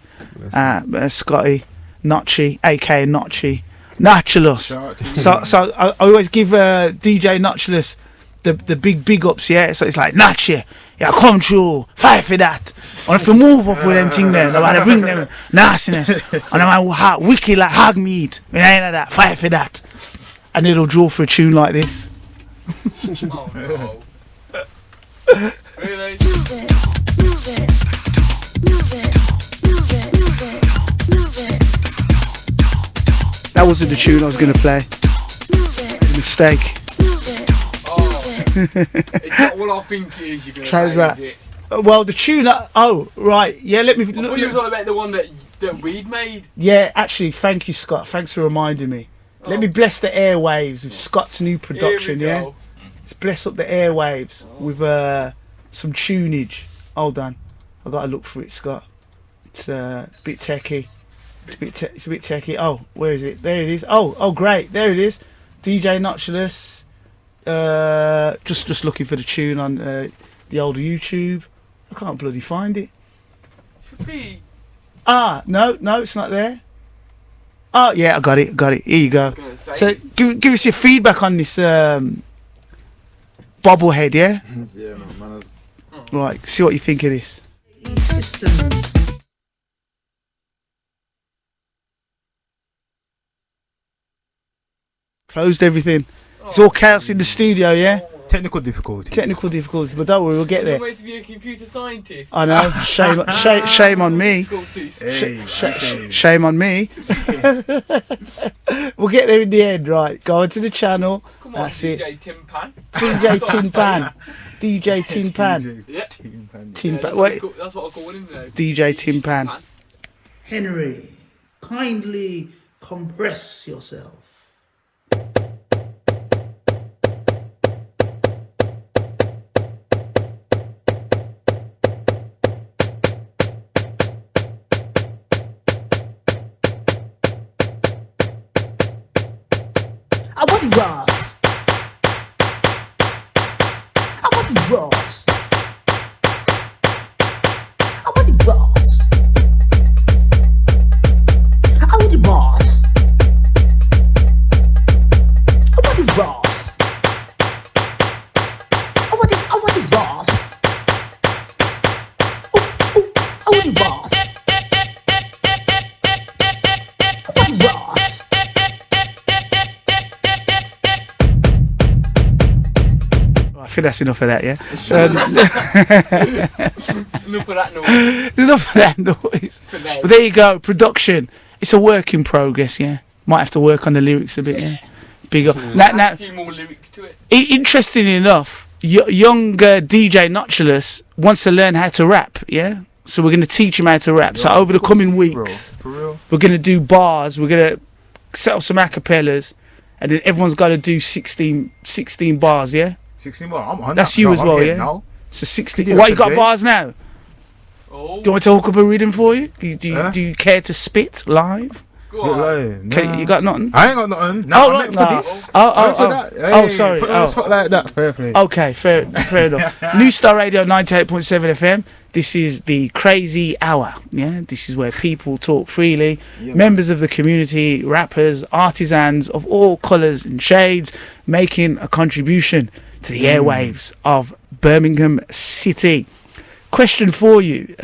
Scotty Notchy, aka Notchy. Notchless. So I always give DJ Notchless the big ups, yeah. So it's like, Notchy, yeah, come through, fight for that. And if you move up with them thing there, I bring them nastiness. And I'm like, wicked like hog meat. And ain't like that, fight for that. And it'll draw for a tune like this. Oh no. Really? That wasn't the tune I was going to play. Mistake. It's not what I think it is. You're going to play, is it? Well, the tune. Right. Yeah, let me. I thought you was on about the one that we'd made. Yeah, actually, thank you, Scott. Thanks for reminding me. Let me bless the airwaves with Scott's new production. Yeah, let's bless up the airwaves with some tunage. Hold on, I've got to look for it, Scott. It's a bit techie. It's a bit techie. Oh, where is it? There it is. Oh, great. There it is. DJ Notchless. Just looking for the tune on the old YouTube. I can't bloody find it. Should be. No, it's not there. Oh yeah, I got it. Here you go. So give us your feedback on this bobblehead, yeah? Yeah, man. Right, see what you think of this. Closed everything. It's all chaos in the studio, yeah? Technical difficulties. But don't worry, we'll get there. Way to be a computer scientist. I know. Shame on me. Shame on me. We'll get there in the end, right? Go into the channel. Come on, That's DJ it. Tin Pan. DJ Tin Pan. DJ Tin Pan. Yeah. Tin Pan. That's Wait. what I call him now. DJ Tin Pan. Henry, kindly compress yourself. I want the grass. I want the grass. I want the grass. I want the grass. I want the grass. I want the grass. I want the grass. I want the grass. I think that's enough of that, yeah? Enough of that noise. Enough of that noise. But there you go, production. It's a work in progress, yeah? Might have to work on the lyrics a bit, yeah? Bigger. Now, a few more lyrics to it. Interestingly enough, young DJ Notulus wants to learn how to rap, yeah? So we're going to teach him how to rap. So over the coming weeks, we're going to do bars, we're going to set up some acapellas, and then everyone's got to do 16 bars, yeah? 16 bars. That's you as well, yeah? Now. So 16. What, you got bars now? Oh. Do you want me to hook up a rhythm for you? Do you care to spit live? You got nothing? I ain't got nothing. No, I'm meant for this. Sorry. Put on a spot like that. Fair play. Okay, fair enough. New Star Radio 98.7 FM. This is the Crazy Hour. Yeah, this is where people talk freely. Yeah, members of the community, rappers, artisans of all colours and shades, making a contribution to the airwaves of Birmingham City. Question for you,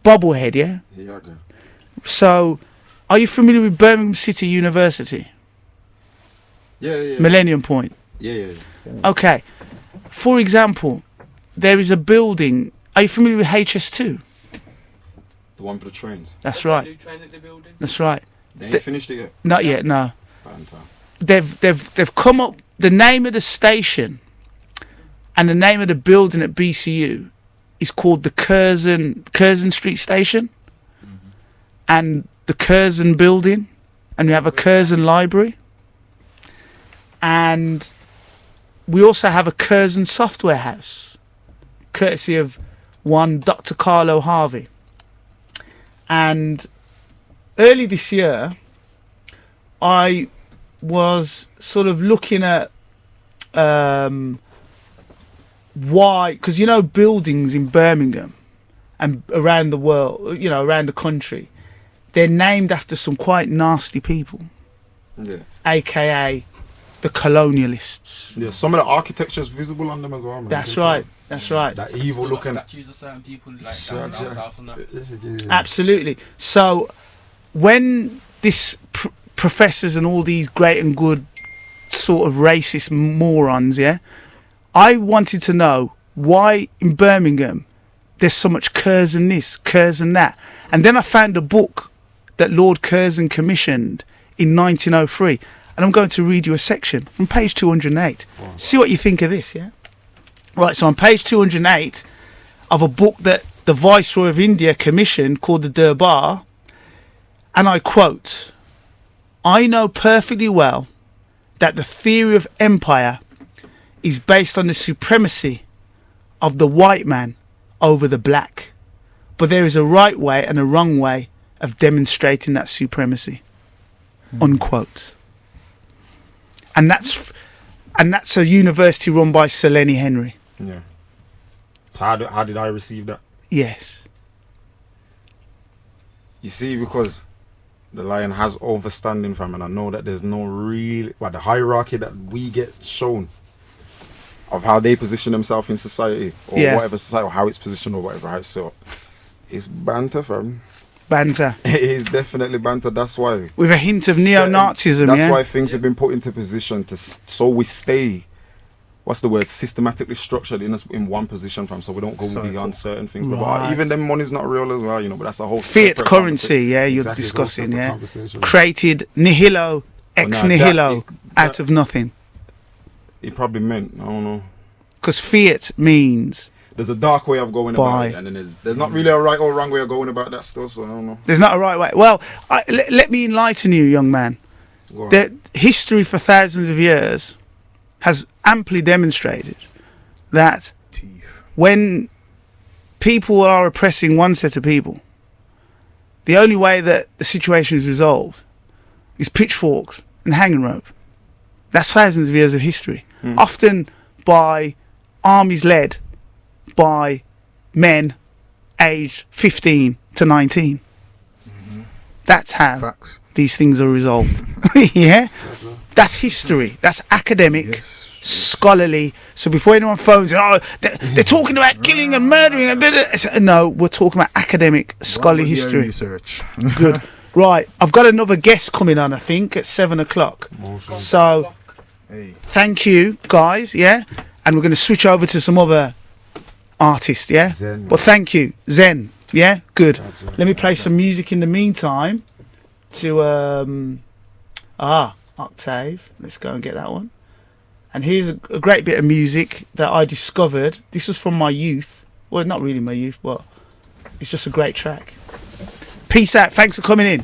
Bobblehead, yeah? Yeah, okay. So, are you familiar with Birmingham City University? Yeah. Millennium Point? Yeah. Okay. For example, there is a building. Are you familiar with HS2? The one for the trains? That's right. That's right. They ain't finished it yet? Not yet, no. Fantastic. They've come up, the name of the station and the name of the building at BCU is called the Curzon Street Station and the Curzon Building, and we have a Curzon Library, and we also have a Curzon Software House, courtesy of one Dr. Carlo Harvey. And early this year, I was sort of looking at why, because buildings in Birmingham and around the world, around the country, they're named after some quite nasty people, aka the colonialists. Yeah, some of the architecture is visible on them as well, man. That's right. That evil looking. Statues of certain people like down south and that. Absolutely. So when this professors and all these great and good sort of racist morons, I wanted to know why in Birmingham there's so much Curzon this, Curzon that. And then I found a book that Lord Curzon commissioned in 1903. And I'm going to read you a section from page 208. Wow. See what you think of this, yeah? Right, so on page 208 of a book that the Viceroy of India commissioned called the Durbar, and I quote, "I know perfectly well that the theory of empire is based on the supremacy of the white man over the black. But there is a right way and a wrong way of demonstrating that supremacy." Unquote. And that's a university run by Sir Lenny Henry. Yeah. So how did I receive that? Yes. You see, because the Lion has overstanding, fam, and I know that there's no real, the hierarchy that we get shown of how they position themselves in society, or whatever society, or how it's positioned, or whatever. Right? So it's banter, fam. Banter. It is definitely banter. That's why. With a hint of neo-Nazism, That's why things have been put into position so we stay what's the word, systematically structured in one position, fam, so we don't go beyond certain things. Right. But even them money's not real as well, you know, but that's a whole Fiat separate currency, yeah, you're Exactly, it's a whole discussing, separate yeah. conversation. Created nihilo, ex now nihilo, that- out of nothing. He probably meant, I don't know. Because fiat means There's a dark way of going Buy. about it, and then there's not really a right or wrong way of going about that stuff, so I don't know. there's not a right way. Well, let me enlighten you, young man. Go on. That history for thousands of years has amply demonstrated that when people are oppressing one set of people, the only way that the situation is resolved is pitchforks and hanging rope. That's thousands of years of history. Often by armies led by men aged 15 to 19. That's how Facts. these things are resolved. Yeah? That's history. That's academic, scholarly. So before anyone phones in, they're talking about killing and murdering. And no, we're talking about academic, scholarly history. Research. Good. Right. I've got another guest coming on, I think, at 7 o'clock. So thank you, guys. Yeah? And we're going to switch over to some other artists. Yeah? Zen. But thank you. Zen. Yeah? Good. Let me play some music in the meantime to Octave. Let's go and get that one. And here's a great bit of music that I discovered. This was from my youth. Well, not really my youth, but it's just a great track. Peace out. Thanks for coming in.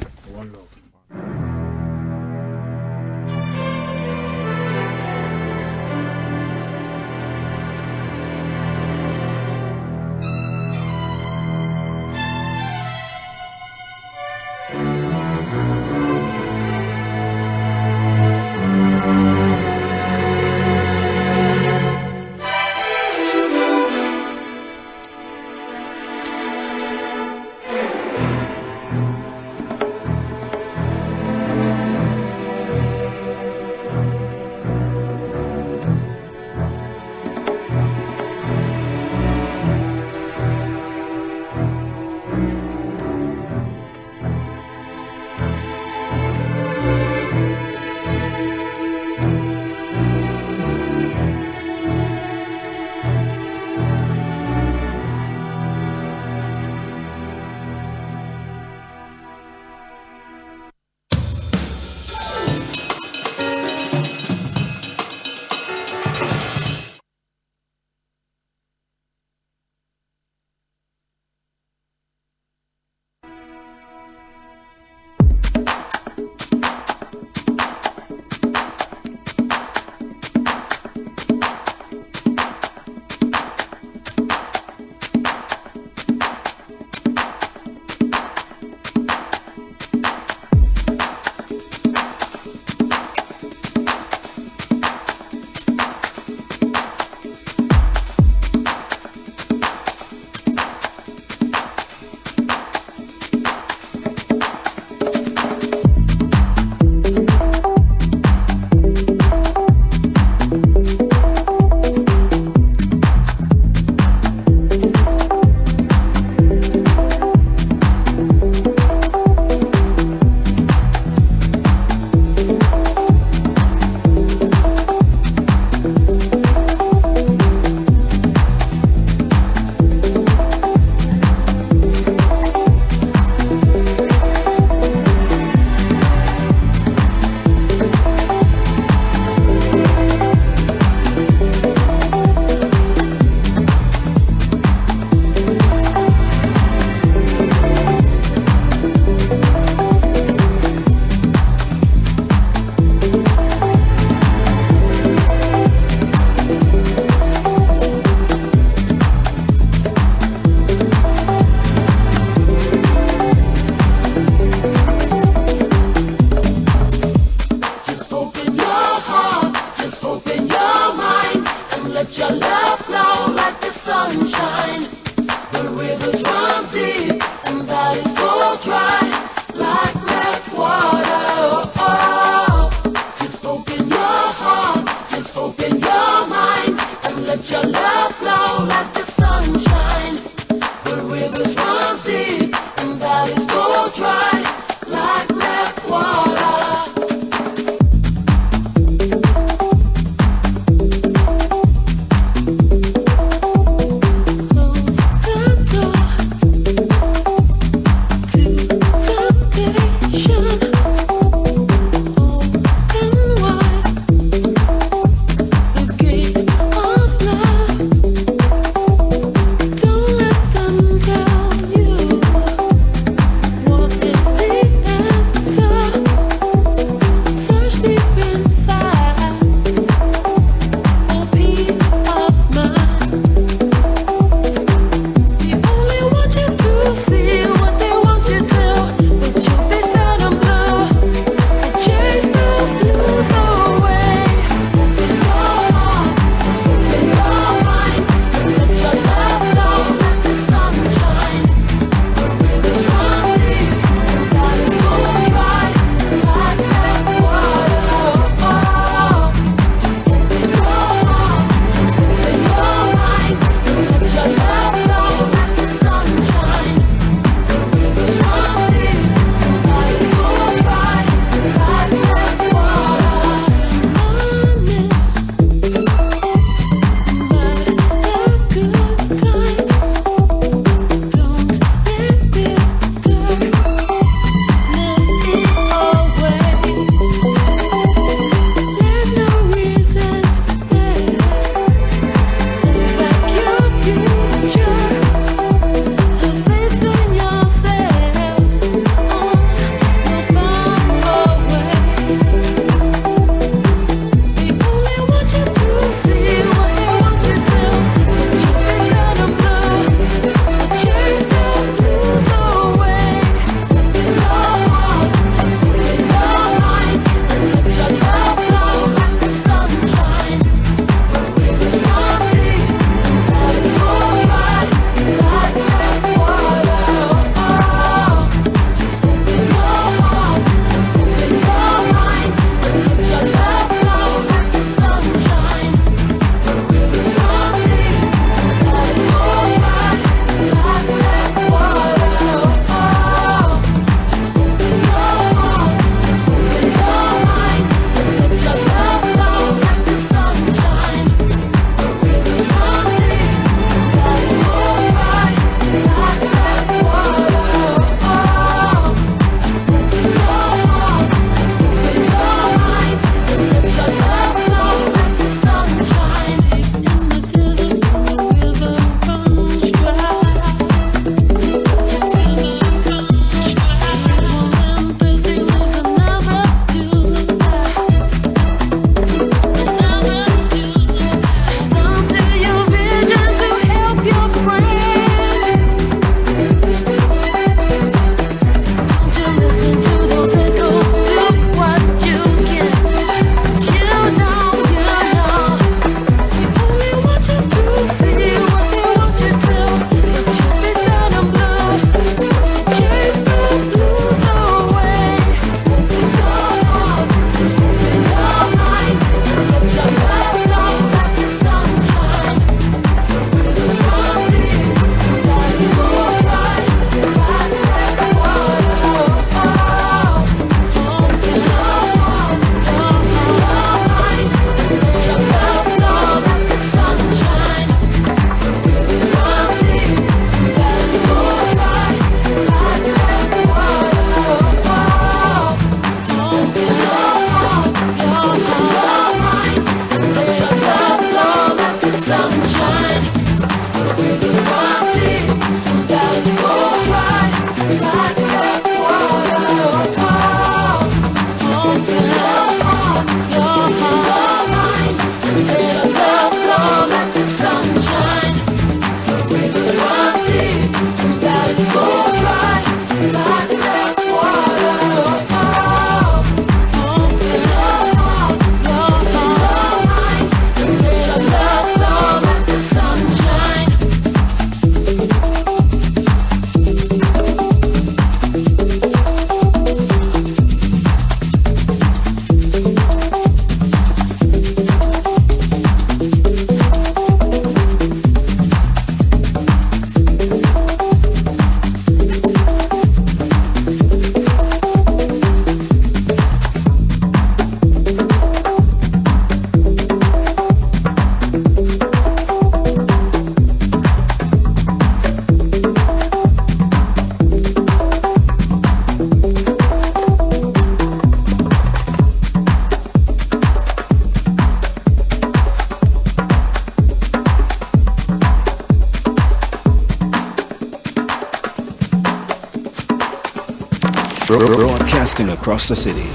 Broadcasting across the city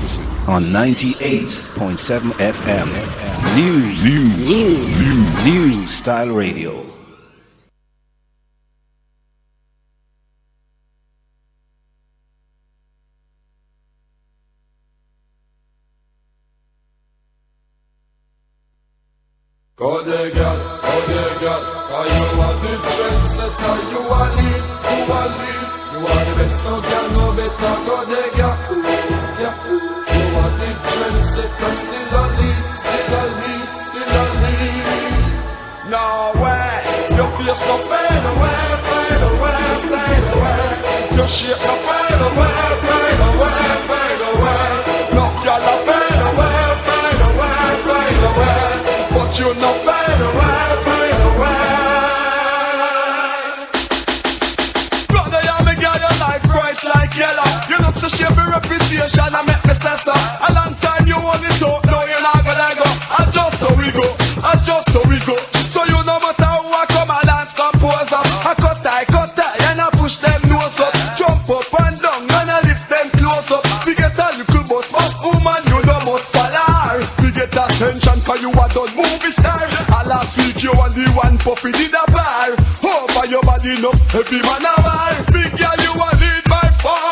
on 98.7 FM. New Style Radio. Go there, girl, cause you are the trendsetter, you are lead, you are the best, no girl, no better. Go there, girl, yeah, you are the trendsetter, still a lead. No way, your face no fade away. Your shape no fade away. No girl no fade away. But you no fade away. Brother, you me girl, your life bright like yellow. You look so shape your reputation, I make me say so. A long time you want it up, now you're not gonna go. Adjust so we go. So you no matter who I come and dance compose up. I cut tie, and I push them nose up. Jump up and down, and I lift them close up. We get a little bus, but woman you no must follow. We get attention cause you are done movie star. Last week you and the one puppy did a bar. Over your body no, every man a bar. Big girl you a lead by far.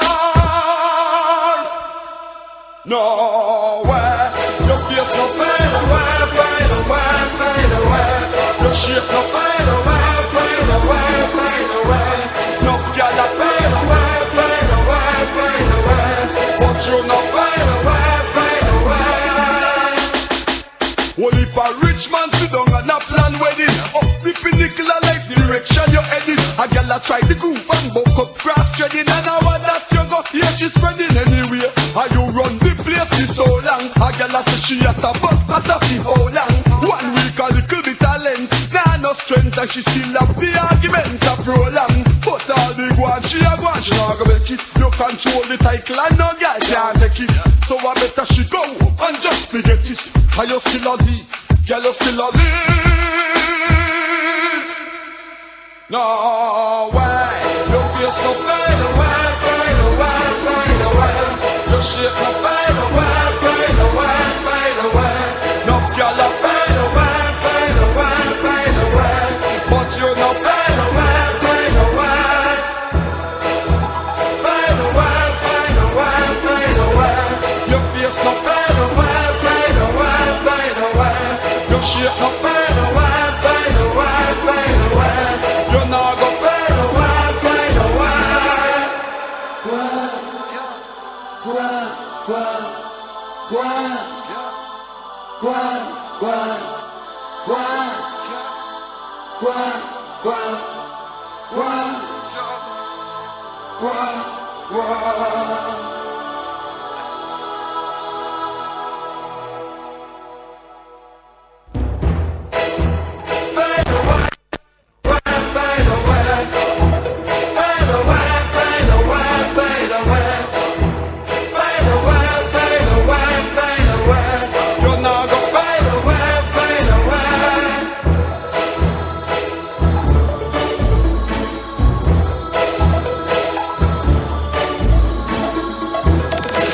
No way, your face no fade away. Your shape no fade away. No girl a fade away. But you no fade away. Only if a rich man sit down and a plan wedding. Up the pinnacle like direction you're heading. A girl a try the groove and buck up grass treading. And now that you go, yeah she's spreading anyway. And you run the place for so long. A girl a say she at a butt at a fee how long. 1 week a little bit of length. Nah no strength and she still have the argument of prolong. But all the guan she a guan, she not gonna make it. You control the title and no girl can't take it. So I better she go and just forget it. Are you still a lead? Girl you still a lead. No way, your face no fade away. Your shape no fade away. No girl a fade away. But you no fade away. Your face no fade away. Your shape no fade away. You not go fade away.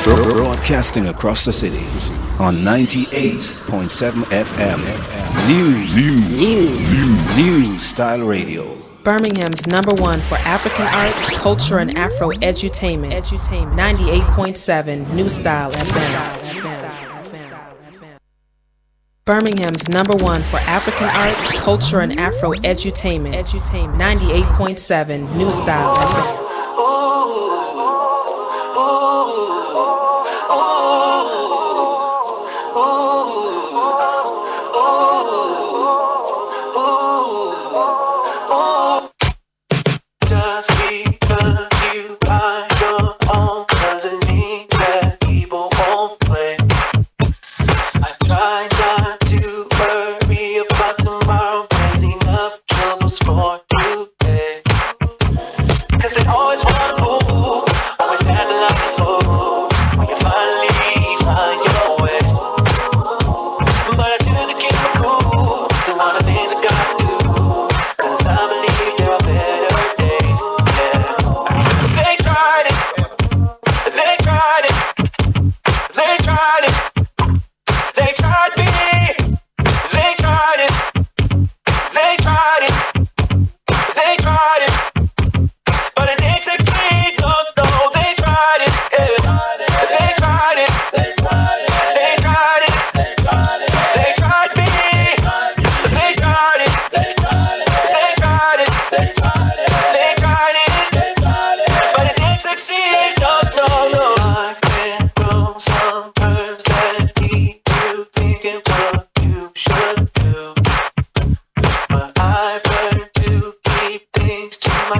Broadcasting across the city on 98.7 FM. New Style Radio. Birmingham's #1 for African arts, culture, and Afro edutainment. 98.7 New Style FM. Birmingham's #1 for African arts, culture, and Afro edutainment. 98.7 New Style FM. Cause it all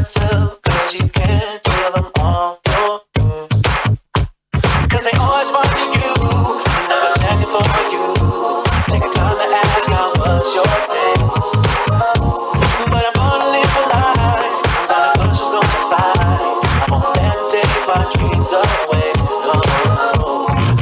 yourself, cause you can't tell them all your moves. Cause they always watching you, never checking for you. Taking time to ask how much you're paid. But I'm gonna live my life, I'm gonna push, I'm gonna fight. I'm gonna let take my dreams away.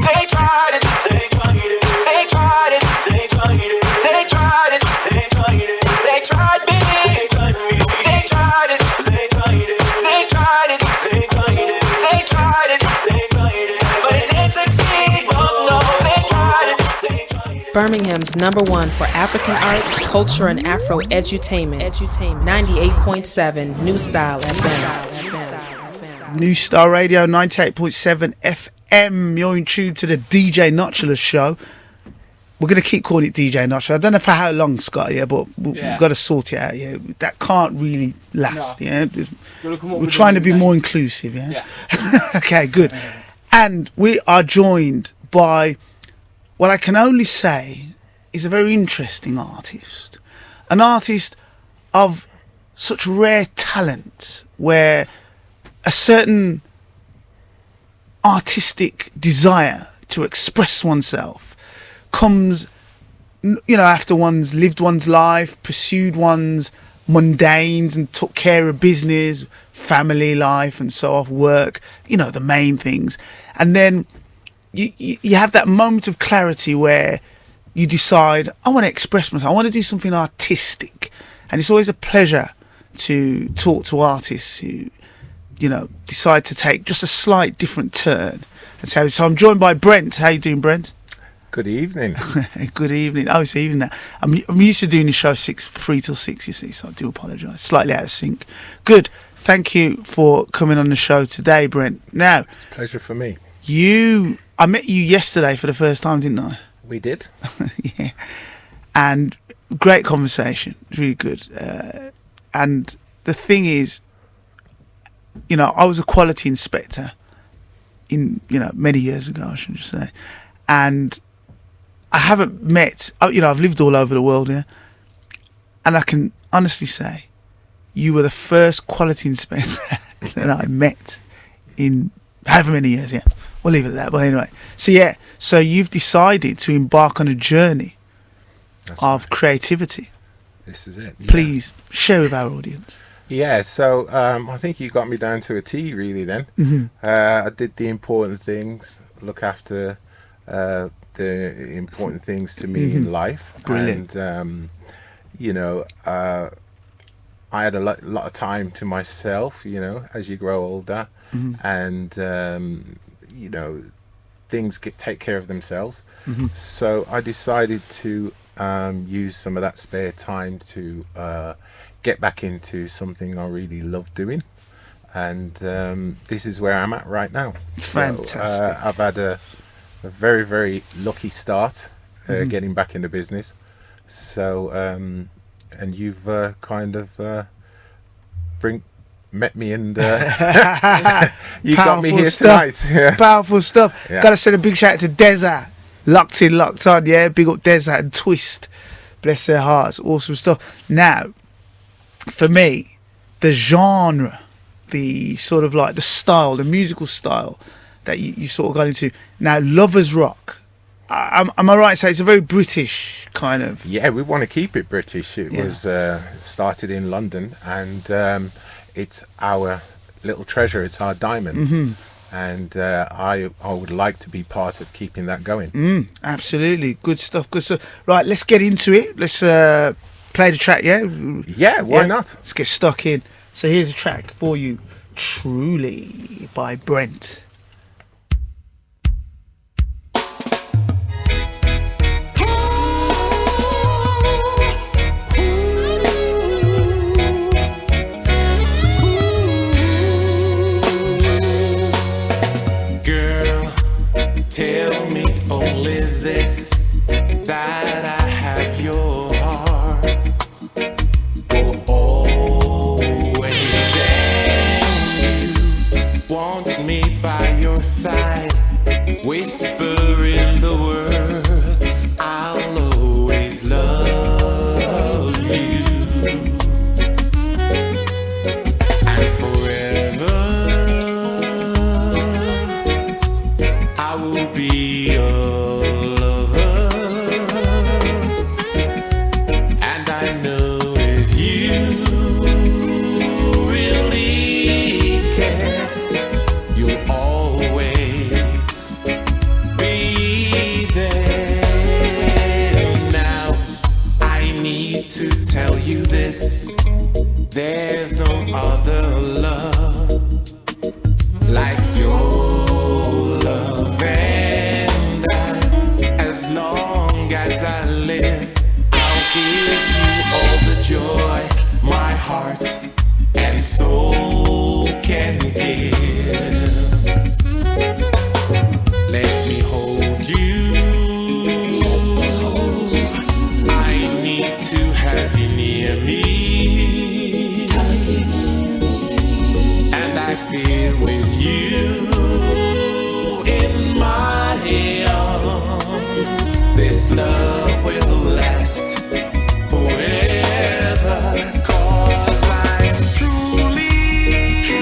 They tried it, they tried it, they tried it, they tried it, they tried it, they tried it, they tried me, they tried me, they tried it, they tried it, they tried it, they tried it, they tried it, they tried it, but it didn't succeed. Oh no, they tried it, they tried it. Birmingham's #1 for African arts, culture, and Afro edutainment. 98.7 New Style FM. New Star Radio 98.7 FM. You're in tune to the DJ Notchula show. We're going to keep calling it DJ Notchula. I don't know for how long, Scott, yeah, but we've got to sort it out, yeah. That can't really last, yeah. We're trying to be more inclusive, yeah. Okay, good. And we are joined by what I can only say is a very interesting artist. An artist of such rare talent where a certain artistic desire to express oneself comes, after one's lived one's life, pursued one's mundanes and took care of business, family life and so on, work, the main things. And then you have that moment of clarity where you decide, I want to express myself, I want to do something artistic. And it's always a pleasure to talk to artists who decide to take just a slight different turn. So I'm joined by Brent. How you doing, Brent? Good evening. Good evening. Oh, it's evening now. I'm used to doing the show 3 till 6, you see, so I do apologise. Slightly out of sync. Good. Thank you for coming on the show today, Brent. Now, it's a pleasure for me. I met you yesterday for the first time, didn't I? We did. Yeah. And great conversation. Really good. And the thing is, I was a quality inspector many years ago, I should just say. And I haven't met, I've lived all over the world, yeah. And I can honestly say, you were the first quality inspector that I met in however many years, yeah. We'll leave it at that. But anyway, so you've decided to embark on a journey of creativity. This is it. Yeah. Please share with our audience. Yeah, so I think you got me down to a T, really, then. Mm-hmm. I did the important things, look after the important things to me in life. Brilliant. And, I had a lot of time to myself, as you grow older. Mm-hmm. And, things take care of themselves. Mm-hmm. So I decided to use some of that spare time to get back into something I really love doing, and this is where I'm at right now. Fantastic. So, I've had a very, very lucky start getting back into business. So and you've kind of met me and you got me here tonight. Yeah. Powerful stuff. Yeah. Gotta send a big shout out to Deza. Locked in, locked on, yeah. Big up Deza and Twist. Bless their hearts. Awesome stuff. Now, for me, the genre, the sort of like the style, the musical style that you sort of got into. Now, Lovers Rock. Am I right to say it's a very British kind of... Yeah, we want to keep it British. It was started in London, and it's our little treasure. It's our diamond. Mm-hmm. And I would like to be part of keeping that going. Absolutely. Good stuff. Good stuff. Right, let's get into it. Let's play the track, yeah? Yeah, why not? Let's get stuck in. So here's a track for you, Truly, by Brent. Tell me only this, that I have your heart for always, and you want me by need to tell you this. There's no other love like your love, and as long as I live, I'll give you all the joy my heart and soul can give. Let me hold you. I need to have you near me. And I feel with you in my arms. This love will last forever. 'Cause I'm truly in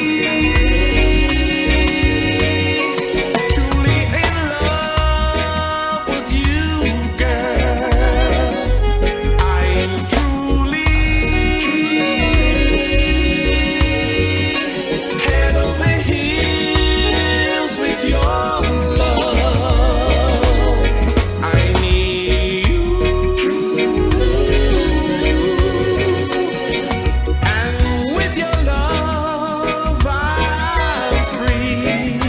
love with you, girl. I'm truly head over heels with your love. I need you, and with your love I'm free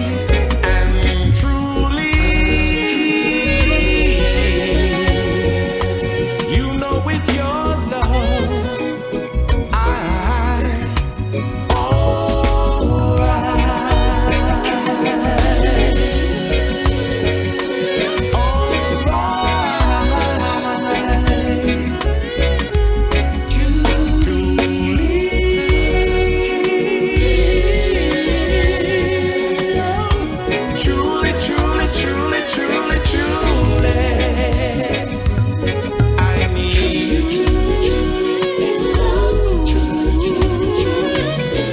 and truly. You know, with your love I'm truly, truly, truly, truly, truly. I need you.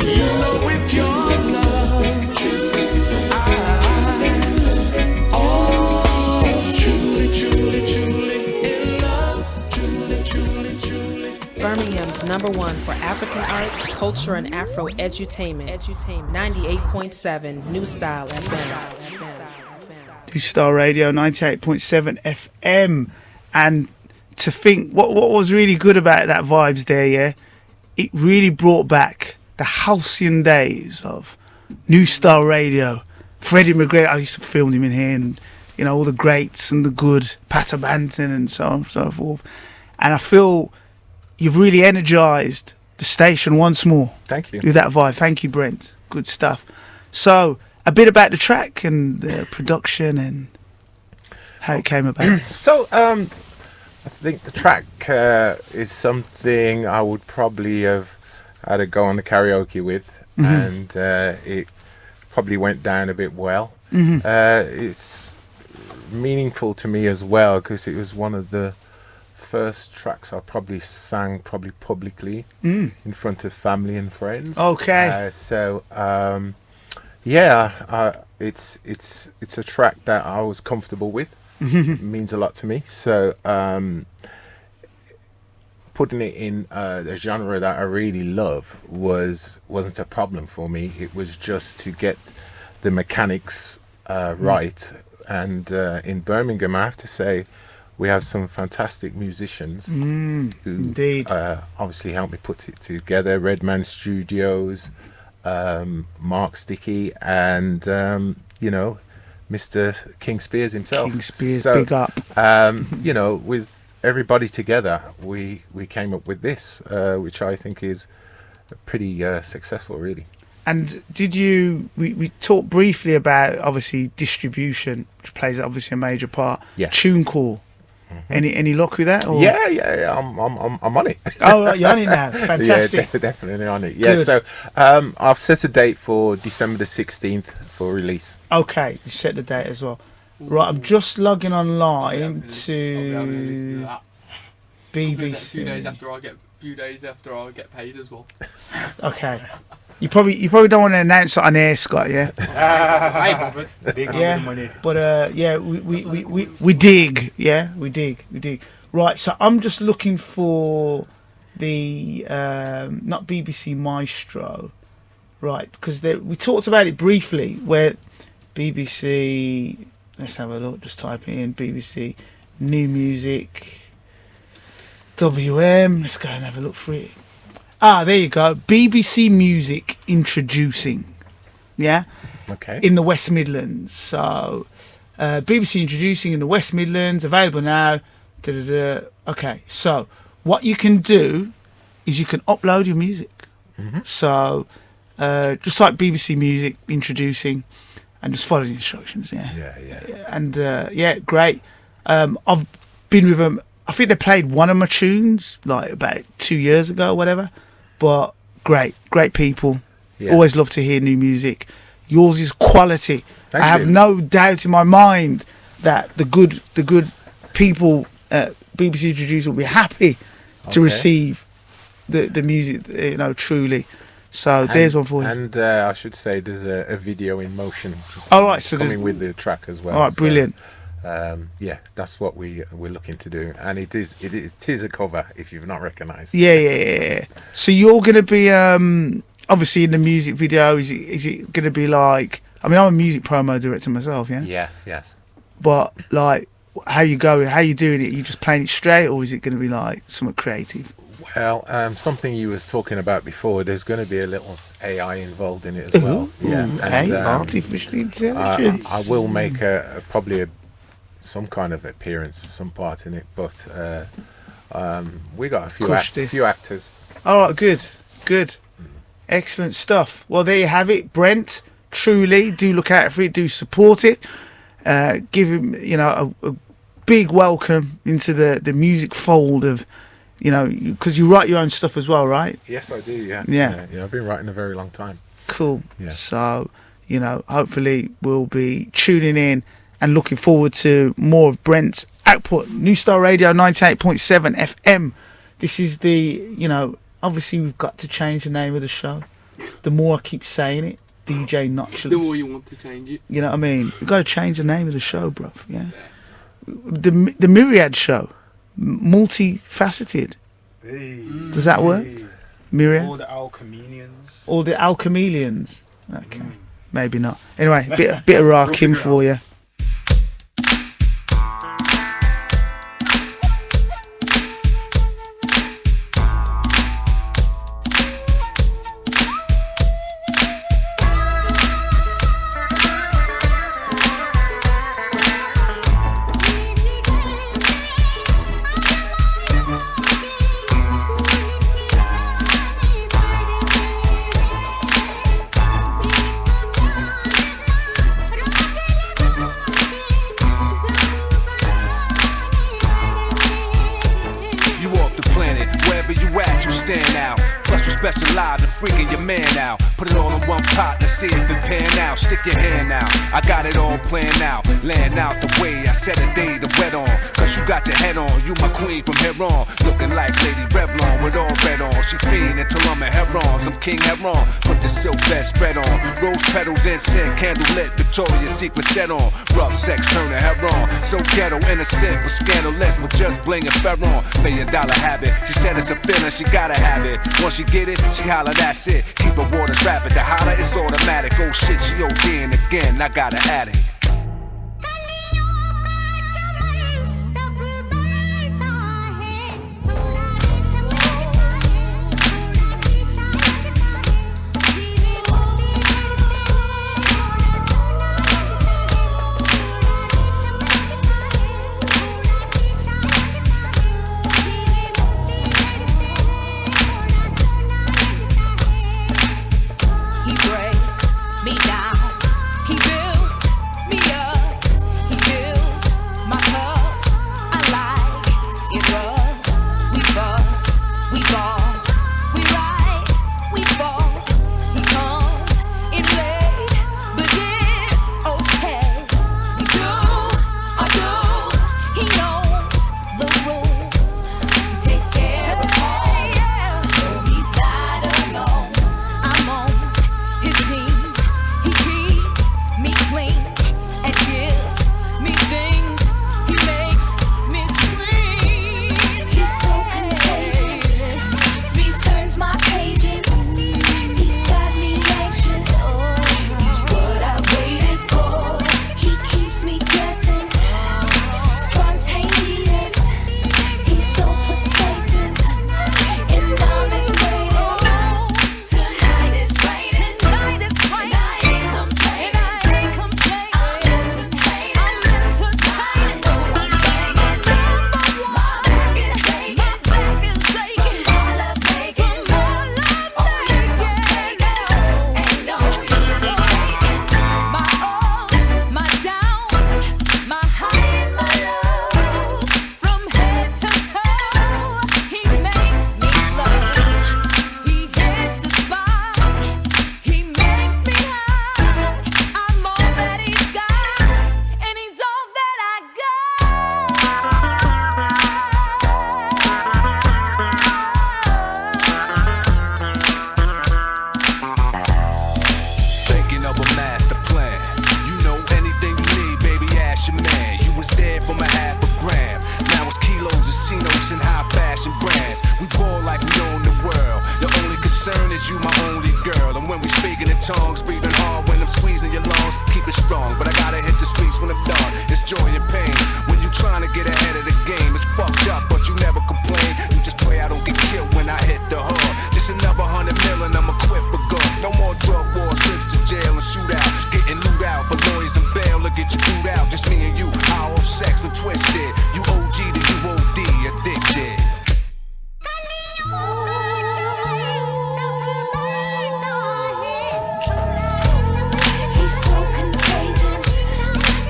You know, with your love, I'm truly, truly, truly in love. Truly, truly, truly. Birmingham's #1 for African arts, culture, and Afro edutainment. 98.7 New Style FM. New Star Radio 98.7 FM. And to think what was really good about that vibes there, yeah, it really brought back the halcyon days of New Star Radio. Freddie McGregor, I used to film him in here, and you know, all the greats and the good, Patter Banton and so on and so forth. And I feel you've really energised the station once more. Thank you. With that vibe. Thank you, Brent. Good stuff. So, a bit about the track and the production and how it came about. So, I think the track is something I would probably have had a go on the karaoke with, and it probably went down a bit well. It's meaningful to me as well because it was one of the first tracks I probably sang publicly in front of family and friends. Okay. It's a track that I was comfortable with. It means a lot to me. So putting it in a genre that I really love wasn't a problem for me. It was just to get the mechanics right. And in Birmingham, I have to say, we have some fantastic musicians who obviously helped me put it together. Redman Studios, Mark Sticky, and Mr. King Spears himself. King Spears, so, big up. With everybody together, we came up with this, which I think is pretty successful, really. And did you? We talked briefly about obviously distribution, which plays obviously a major part. Yeah. TuneCore. Any luck with that? Or? Yeah. I'm on it. Oh, right, you're on it now. Fantastic. Yeah, definitely on it. Yeah. Good. So I've set a date for December the 16th for release. Okay, you set the date as well. Right, I'm just logging online to BBC. Few days after I get paid as well. Okay. You probably don't want to announce it on air, Scott. Yeah. We dig. Yeah, we dig. Right. So I'm just looking for the not BBC Maestro, right? Because we talked about it briefly. Where BBC. Let's have a look. Just type it in. BBC New Music. WM. Let's go and have a look for it. Ah, there you go. BBC Music introducing. Yeah? Okay. In the West Midlands. So, BBC introducing in the West Midlands, available now. Okay, so what you can do is you can upload your music. So, just like BBC Music introducing, and just follow the instructions. Yeah. And great. I've been with them. I think they played one of my tunes like about 2 years ago or whatever. But great people. Yeah. Always love to hear new music. Yours is quality. Thank I have you. no doubt in my mind that the good people at BBC Introduce will be happy to receive the music, truly. So there's one for you. And I should say there's a video in motion. All right, so coming with the track as well. All right, brilliant. That's what we're looking to do, and it is a cover if you've not recognised. Yeah. So you're going to be obviously in the music video. Is it going to be like? I mean, I'm a music promo director myself. Yeah. Yes. But like, how you going? How you doing it? Are you just playing it straight, or is it going to be like something creative? Well, something you was talking about before. There's going to be a little AI involved in it as well. And artificial intelligence. I will make probably some kind of appearance, some part in it, but we got a few actors. All right, good, excellent stuff. Well, there you have it, Brent. Truly, do look out for it, do support it. Give him, a big welcome into the music fold of, because you write your own stuff as well, right? Yes, I do. Yeah. I've been writing a very long time. Cool. Yeah. So, hopefully we'll be tuning in and looking forward to more of Brent's output. New Star Radio 98.7 FM. This is obviously we've got to change the name of the show. The more I keep saying it, DJ Notchless. The more you want to change it. You know what I mean? We've got to change the name of the show, bruv. Yeah. The Myriad Show. Multifaceted. Does that work? Myriad? All the Alchemenians. All the Alchemelians. Okay. Maybe not. Anyway, bit of Rakim for you. Specialize in freaking your man out. Put it all in one pot, let's see if it pan out. Stick your hand out, I got it all planned out. Laying out the way, I set a day to wet on. Cause you got your head on, you my queen from here on. Looking like Lady Revlon with all red on. She fiend until I'm a Heron, I'm King Heron. Put the silk bed spread on. Rose petals, incense, candle lit, Victoria's Secret set on. Rough sex, turn to Heron. So ghetto, innocent, but scandalous with just bling and Ferron. $1 million habit, she said it's a feeling, she gotta have it. Once she get it, she holla, that's it. Keep her waters rapid, the holler, it's automatic. Oh shit, she ODing again, I got her addict. is you my only girl. And when we speaking in tongues, breathing hard when I'm squeezing your lungs, keep it strong. But I gotta hit the streets when I'm done. It's joy and pain. When you trying to get ahead of the game, it's fucked up, but you never complain. You just pray I don't get killed when I hit the hood. Just another 100 million, I'm equipped for good. No more drug war, trips to jail and shootouts. Getting loot out for lawyers and bail to get you through out. Just me and you, high off sex and twisted. You OG to you OD, addicted. He's so contagious,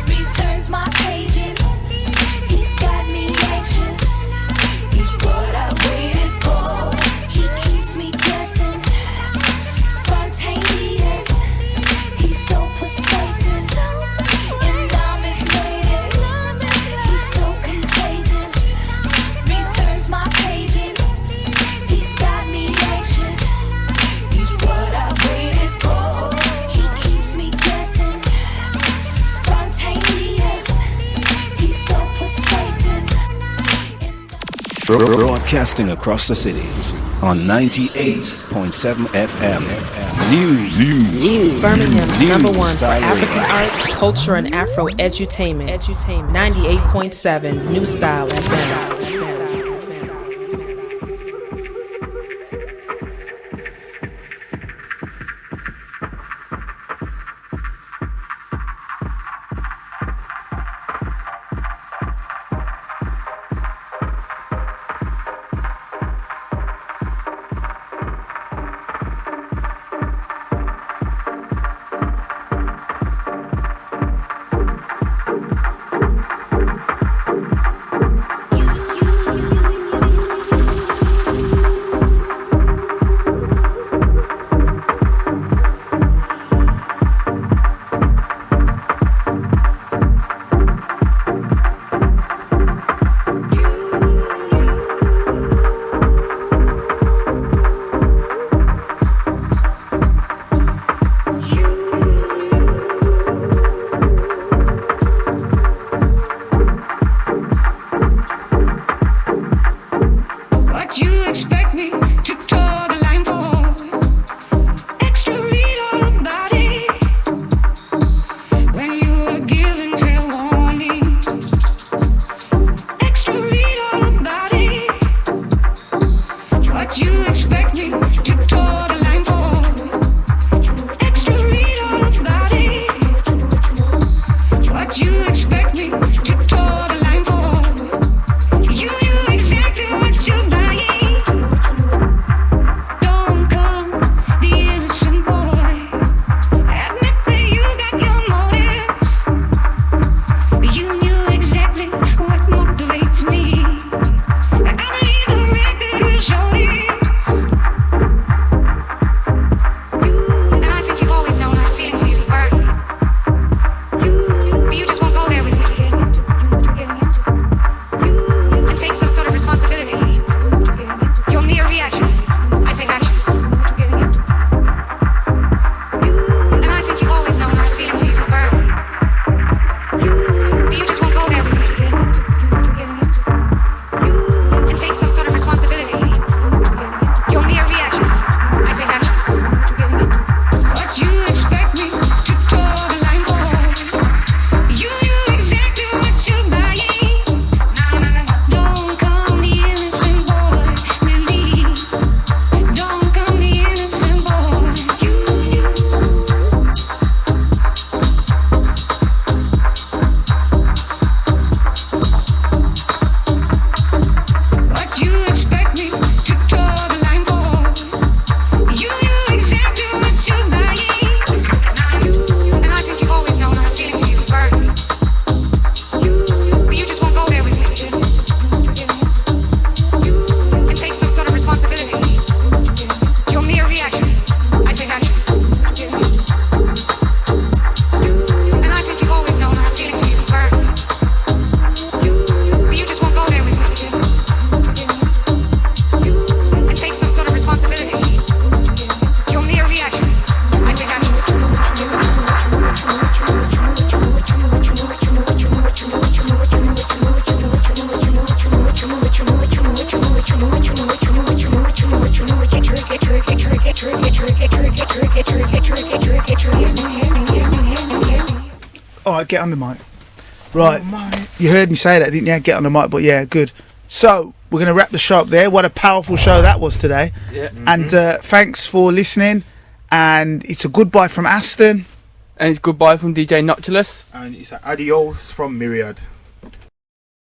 returns my pages. He's got me anxious. He's what I waited for. He keeps me guessing, spontaneous. He's so persuasive, and I'm his lady. He's so contagious, returns my pages. He's got me anxious. He's what I waited for. He keeps me guessing, spontaneous. He's so persuasive. Broadcasting across the city on 98.7 FM. New Birmingham's new number one for style African radio. arts, culture, and Afro edutainment. 98.7 New Style FM. All right, get on the mic. Right, you heard me say that, didn't you? Get on the mic, but yeah, good. So we're gonna wrap the show up there. What a powerful show that was today. Yeah. And thanks for listening. And it's a goodbye from Aston. And it's goodbye from DJ Noctulus. And it's adios from Myriad.